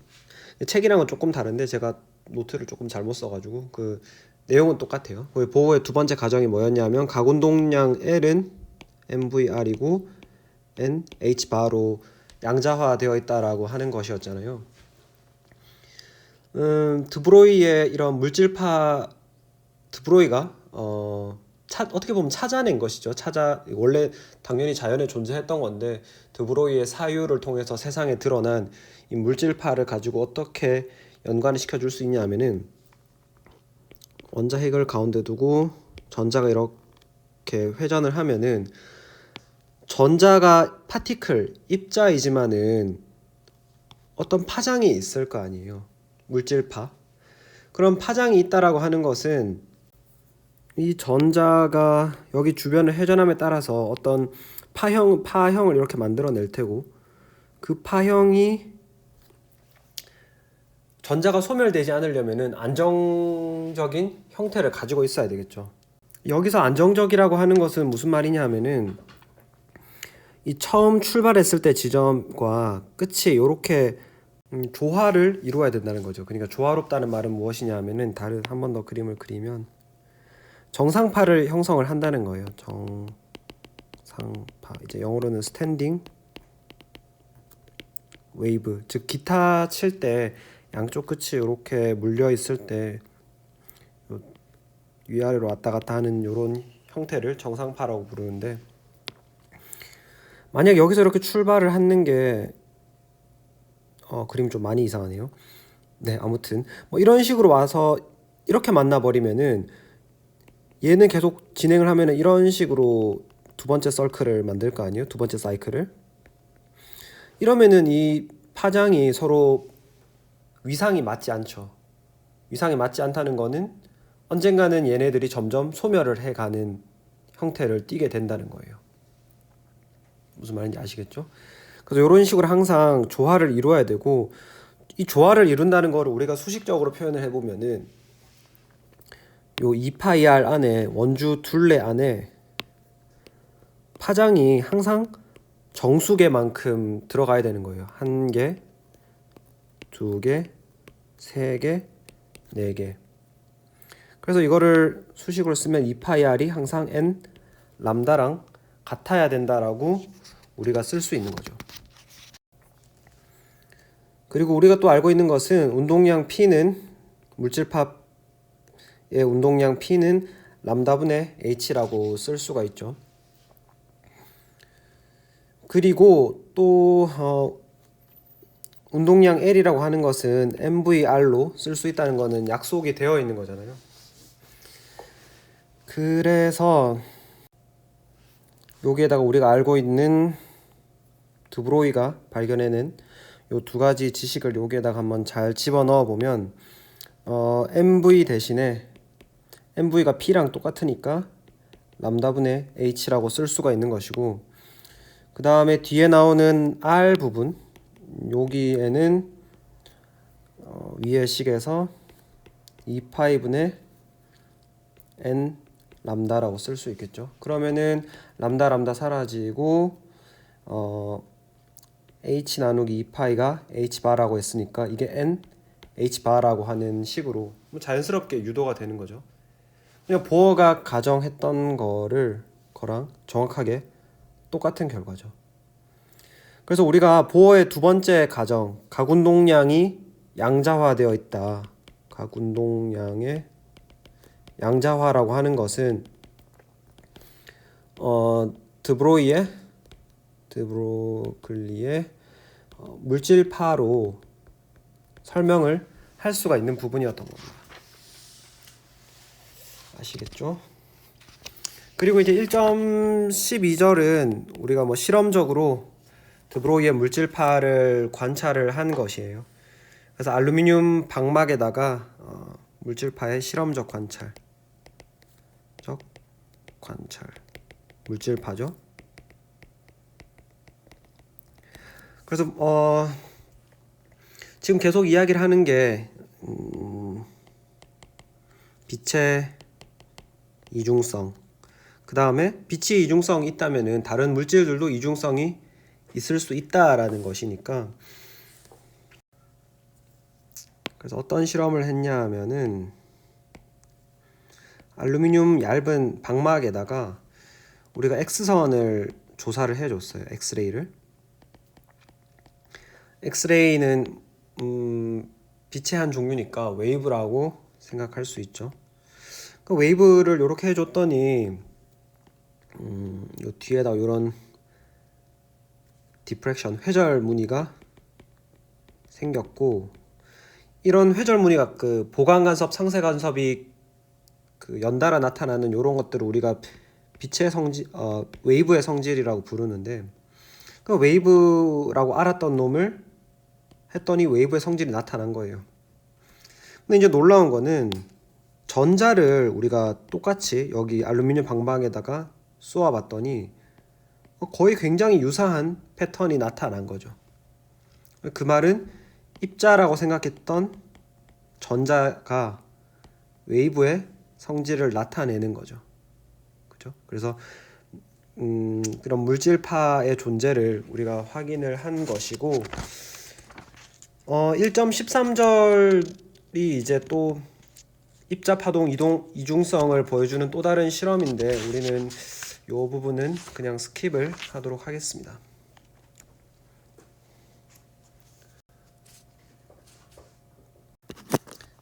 책이랑은 조금 다른데 제가 노트를 조금 잘못 써가지고 그 내용은 똑같아요. 보어의 두 번째 가정이 뭐였냐면 각운동량 L은 mvr이고 n h바로 양자화되어 있다라고 하는 것이었잖아요. 드브로이의 이런 물질파, 드브로이가 어떻게 보면 찾아낸 것이죠. 원래 당연히 자연에 존재했던 건데 드브로이의 사유를 통해서 세상에 드러난 이 물질파를 가지고 어떻게 연관을 시켜줄 수 있냐 하면은 원자핵을 가운데 두고 전자가 이렇게 회전을 하면은 전자가 파티클, 입자이지만은 어떤 파장이 있을 거 아니에요. 물질파. 그럼 파장이 있다라고 하는 것은 이 전자가 여기 주변을 회전함에 따라서 어떤 파형을 이렇게 만들어낼 테고, 그 파형이 전자가 소멸되지 않으려면은 안정적인 형태를 가지고 있어야 되겠죠. 여기서 안정적이라고 하는 것은 무슨 말이냐 하면은 이 처음 출발했을 때 지점과 끝이 이렇게 조화를 이루어야 된다는 거죠. 그러니까 조화롭다는 말은 무엇이냐 하면은 다른 한 번 더 그림을 그리면 정상파를 형성을 한다는 거예요. 정상파. 이제 영어로는 스탠딩 웨이브. 즉 기타 칠 때 양쪽 끝이 이렇게 물려 있을 때 위아래로 왔다 갔다 하는 이런 형태를 정상파라고 부르는데, 만약 여기서 이렇게 출발을 하는 게 그림 좀 많이 이상하네요. 네, 아무튼 뭐 이런 식으로 와서 이렇게 만나 버리면은 얘는 계속 진행을 하면은 이런 식으로 두 번째 서클을 만들 거 아니에요? 두 번째 사이클을. 이러면은 이 파장이 서로 위상이 맞지 않죠. 위상이 맞지 않다는 거는 언젠가는 얘네들이 점점 소멸을 해가는 형태를 띠게 된다는 거예요. 무슨 말인지 아시겠죠? 그래서 이런 식으로 항상 조화를 이루어야 되고, 이 조화를 이룬다는 거를 우리가 수식적으로 표현을 해보면은 요 2파이R 안에 원주 둘레 안에 파장이 항상 정수계만큼 들어가야 되는 거예요. 한 개, 두 개, 세 개, 네 개. 그래서 이거를 수식으로 쓰면 2파이R이 항상 n 람다랑 같아야 된다라고 우리가 쓸 수 있는 거죠. 그리고 우리가 또 알고 있는 것은 운동량 P는 물질팝의 운동량 P는 람다분의 H라고 쓸 수가 있죠. 그리고 또 운동량 L이라고 하는 것은 MVR로 쓸 수 있다는 것은 약속이 되어 있는 거잖아요. 그래서 여기에다가 우리가 알고 있는 드브로이가 발견해낸 요 두 가지 지식을 여기에다가 한번 잘 집어넣어 보면 MV 대신에 MV가 P랑 똑같으니까 람다분의 H라고 쓸 수가 있는 것이고, 그 다음에 뒤에 나오는 R 부분, 여기에는 위의 식에서 2파이분의 N 람다라고 쓸 수 있겠죠. 그러면은 람다 사라지고 H 나누기 2파이가 H바라고 했으니까 이게 N H바라고 하는 식으로 자연스럽게 유도가 되는 거죠. 그냥 보어가 가정했던 거랑 정확하게 똑같은 결과죠. 그래서 우리가 보어의 두 번째 가정, 각운동량이 양자화되어 있다. 각운동량의 양자화라고 하는 것은 드브로글리의 물질파로 설명을 할 수가 있는 부분이었던 겁니다. 아시겠죠? 그리고 이제 1.12절은 우리가 뭐 실험적으로 드브로이의 물질파를 관찰을 한 것이에요. 그래서 알루미늄 방막에다가 물질파의 실험적 관찰, 물질파죠. 그래서 지금 계속 이야기를 하는 게 빛의 이중성, 그 다음에 빛이 이중성이 있다면은 다른 물질들도 이중성이 있을 수 있다라는 것이니까, 그래서 어떤 실험을 했냐 하면은 알루미늄 얇은 방막에다가 우리가 X선을 조사를 해줬어요. 엑스레이는 빛의 한 종류니까 웨이브라고 생각할 수 있죠. 그 웨이브를 이렇게 해줬더니 요 뒤에다 이런 디프렉션, 회절 무늬가 생겼고, 이런 회절 무늬가 그 보강 간섭, 상쇄 간섭이 그 연달아 나타나는 이런 것들을 우리가 빛의 성질, 웨이브의 성질이라고 부르는데, 그 웨이브라고 알았던 놈을 했더니 웨이브의 성질이 나타난 거예요. 근데 이제 놀라운 거는 전자를 우리가 똑같이 여기 알루미늄 방방에다가 쏘아봤더니 거의 굉장히 유사한 패턴이 나타난 거죠. 그 말은 입자라고 생각했던 전자가 웨이브의 성질을 나타내는 거죠. 있죠. 그래서 그런 물질파의 존재를 우리가 확인을 한 것이고 1.13절이 이제 또 입자파동 이중성을 보여주는 또 다른 실험인데 우리는 이 부분은 그냥 스킵을 하도록 하겠습니다.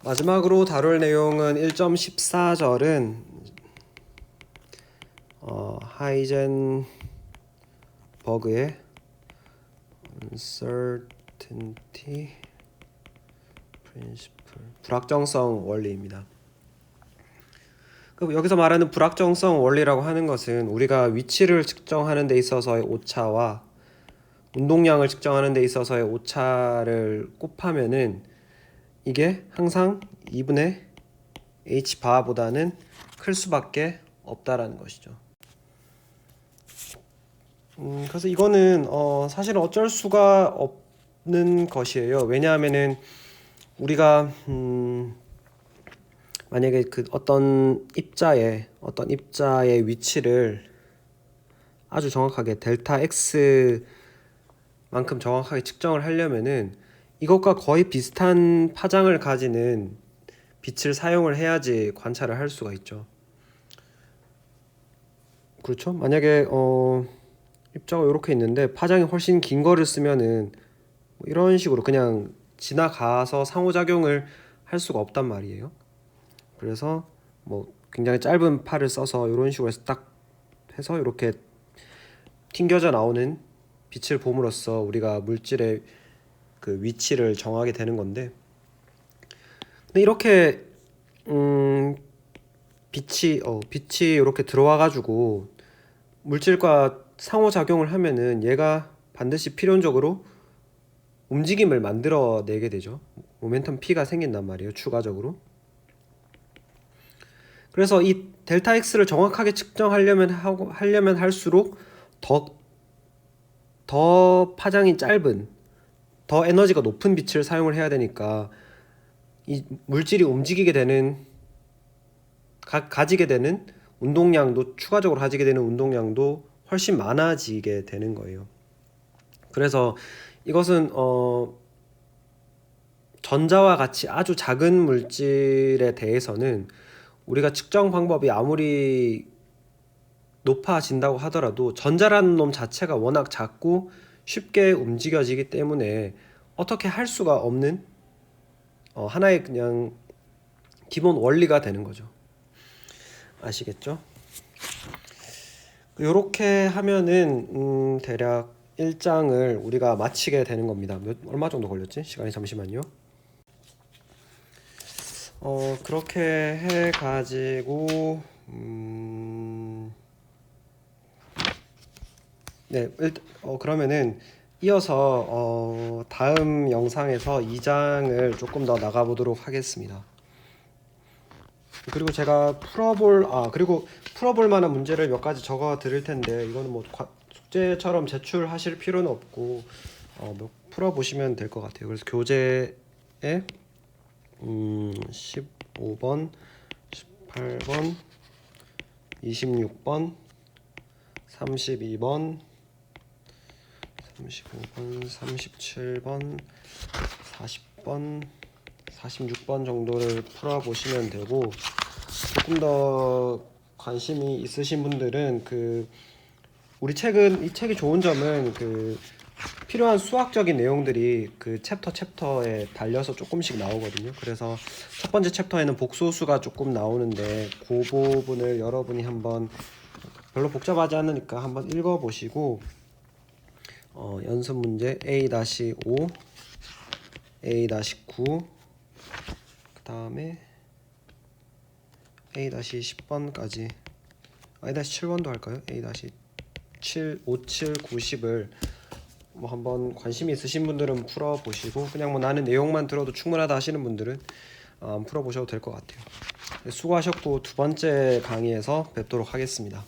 마지막으로 다룰 내용은 1.14절은 하이젠버그의 uncertainty principle 불확정성 원리입니다. 여기서 말하는 불확정성 원리라고 하는 것은 우리가 위치를 측정하는 데 있어서의 오차와 운동량을 측정하는 데 있어서의 오차를 곱하면은 이게 항상 2분의 h바보다는 클 수밖에 없다라는 것이죠. 그래서 이거는 사실은 어쩔 수가 없는 것이에요. 왜냐하면은 우리가 만약에 그 어떤 입자의 위치를 아주 정확하게 델타 X만큼 정확하게 측정을 하려면은 이것과 거의 비슷한 파장을 가지는 빛을 사용을 해야지 관찰을 할 수가 있죠. 그렇죠? 만약에 입자가 이렇게 있는데 파장이 훨씬 긴 거를 쓰면은 뭐 이런 식으로 그냥 지나가서 상호작용을 할 수가 없단 말이에요. 그래서 뭐 굉장히 짧은 팔을 써서 이런 식으로 해서 딱 해서 이렇게 튕겨져 나오는 빛을 봄으로써 우리가 물질의 그 위치를 정하게 되는 건데, 근데 이렇게 빛이 이렇게 들어와 가지고 물질과 상호작용을 하면은 얘가 반드시 필연적으로 움직임을 만들어내게 되죠. 모멘텀 P가 생긴단 말이에요, 추가적으로. 그래서 이 델타 X를 정확하게 측정하려면 할수록 더 파장이 짧은, 더 에너지가 높은 빛을 사용을 해야 되니까 이 물질이 움직이게 되는 가지게 되는 운동량도 추가적으로 가지게 되는 운동량도 훨씬 많아지게 되는 거예요. 그래서 이것은 전자와 같이 아주 작은 물질에 대해서는 우리가 측정 방법이 아무리 높아진다고 하더라도 전자라는 놈 자체가 워낙 작고 쉽게 움직여지기 때문에 어떻게 할 수가 없는 하나의 그냥 기본 원리가 되는 거죠. 아시겠죠? 이렇게 하면은 대략 1장을 우리가 마치게 되는 겁니다. 얼마 정도 걸렸지? 시간이 잠시만요. 그렇게 해가지고 네, 그러면은 이어서 다음 영상에서 2장을 조금 더 나가보도록 하겠습니다. 그리고 제가 풀어볼 만한 문제를 몇 가지 적어 드릴 텐데 이거는 뭐 숙제처럼 제출하실 필요는 없고 풀어보시면 될 것 같아요. 그래서 교재에 15번, 18번, 26번, 32번, 35번, 37번, 40번, 46번 정도를 풀어보시면 되고, 조금 더 관심이 있으신 분들은 이 책이 좋은 점은 필요한 수학적인 내용들이 그 챕터에 달려서 조금씩 나오거든요. 그래서 첫 번째 챕터에는 복소수가 조금 나오는데 그 부분을 여러분이 한번 별로 복잡하지 않으니까 한번 읽어보시고 연습 문제 A-5, A-9, 그 다음에 A-10번까지 A-7번도 할까요? A-7, 5, 7, 9, 10을 뭐 한번 관심이 있으신 분들은 풀어보시고 그냥 뭐 나는 내용만 들어도 충분하다 하시는 분들은 풀어보셔도 될 것 같아요. 수고하셨고 두 번째 강의에서 뵙도록 하겠습니다.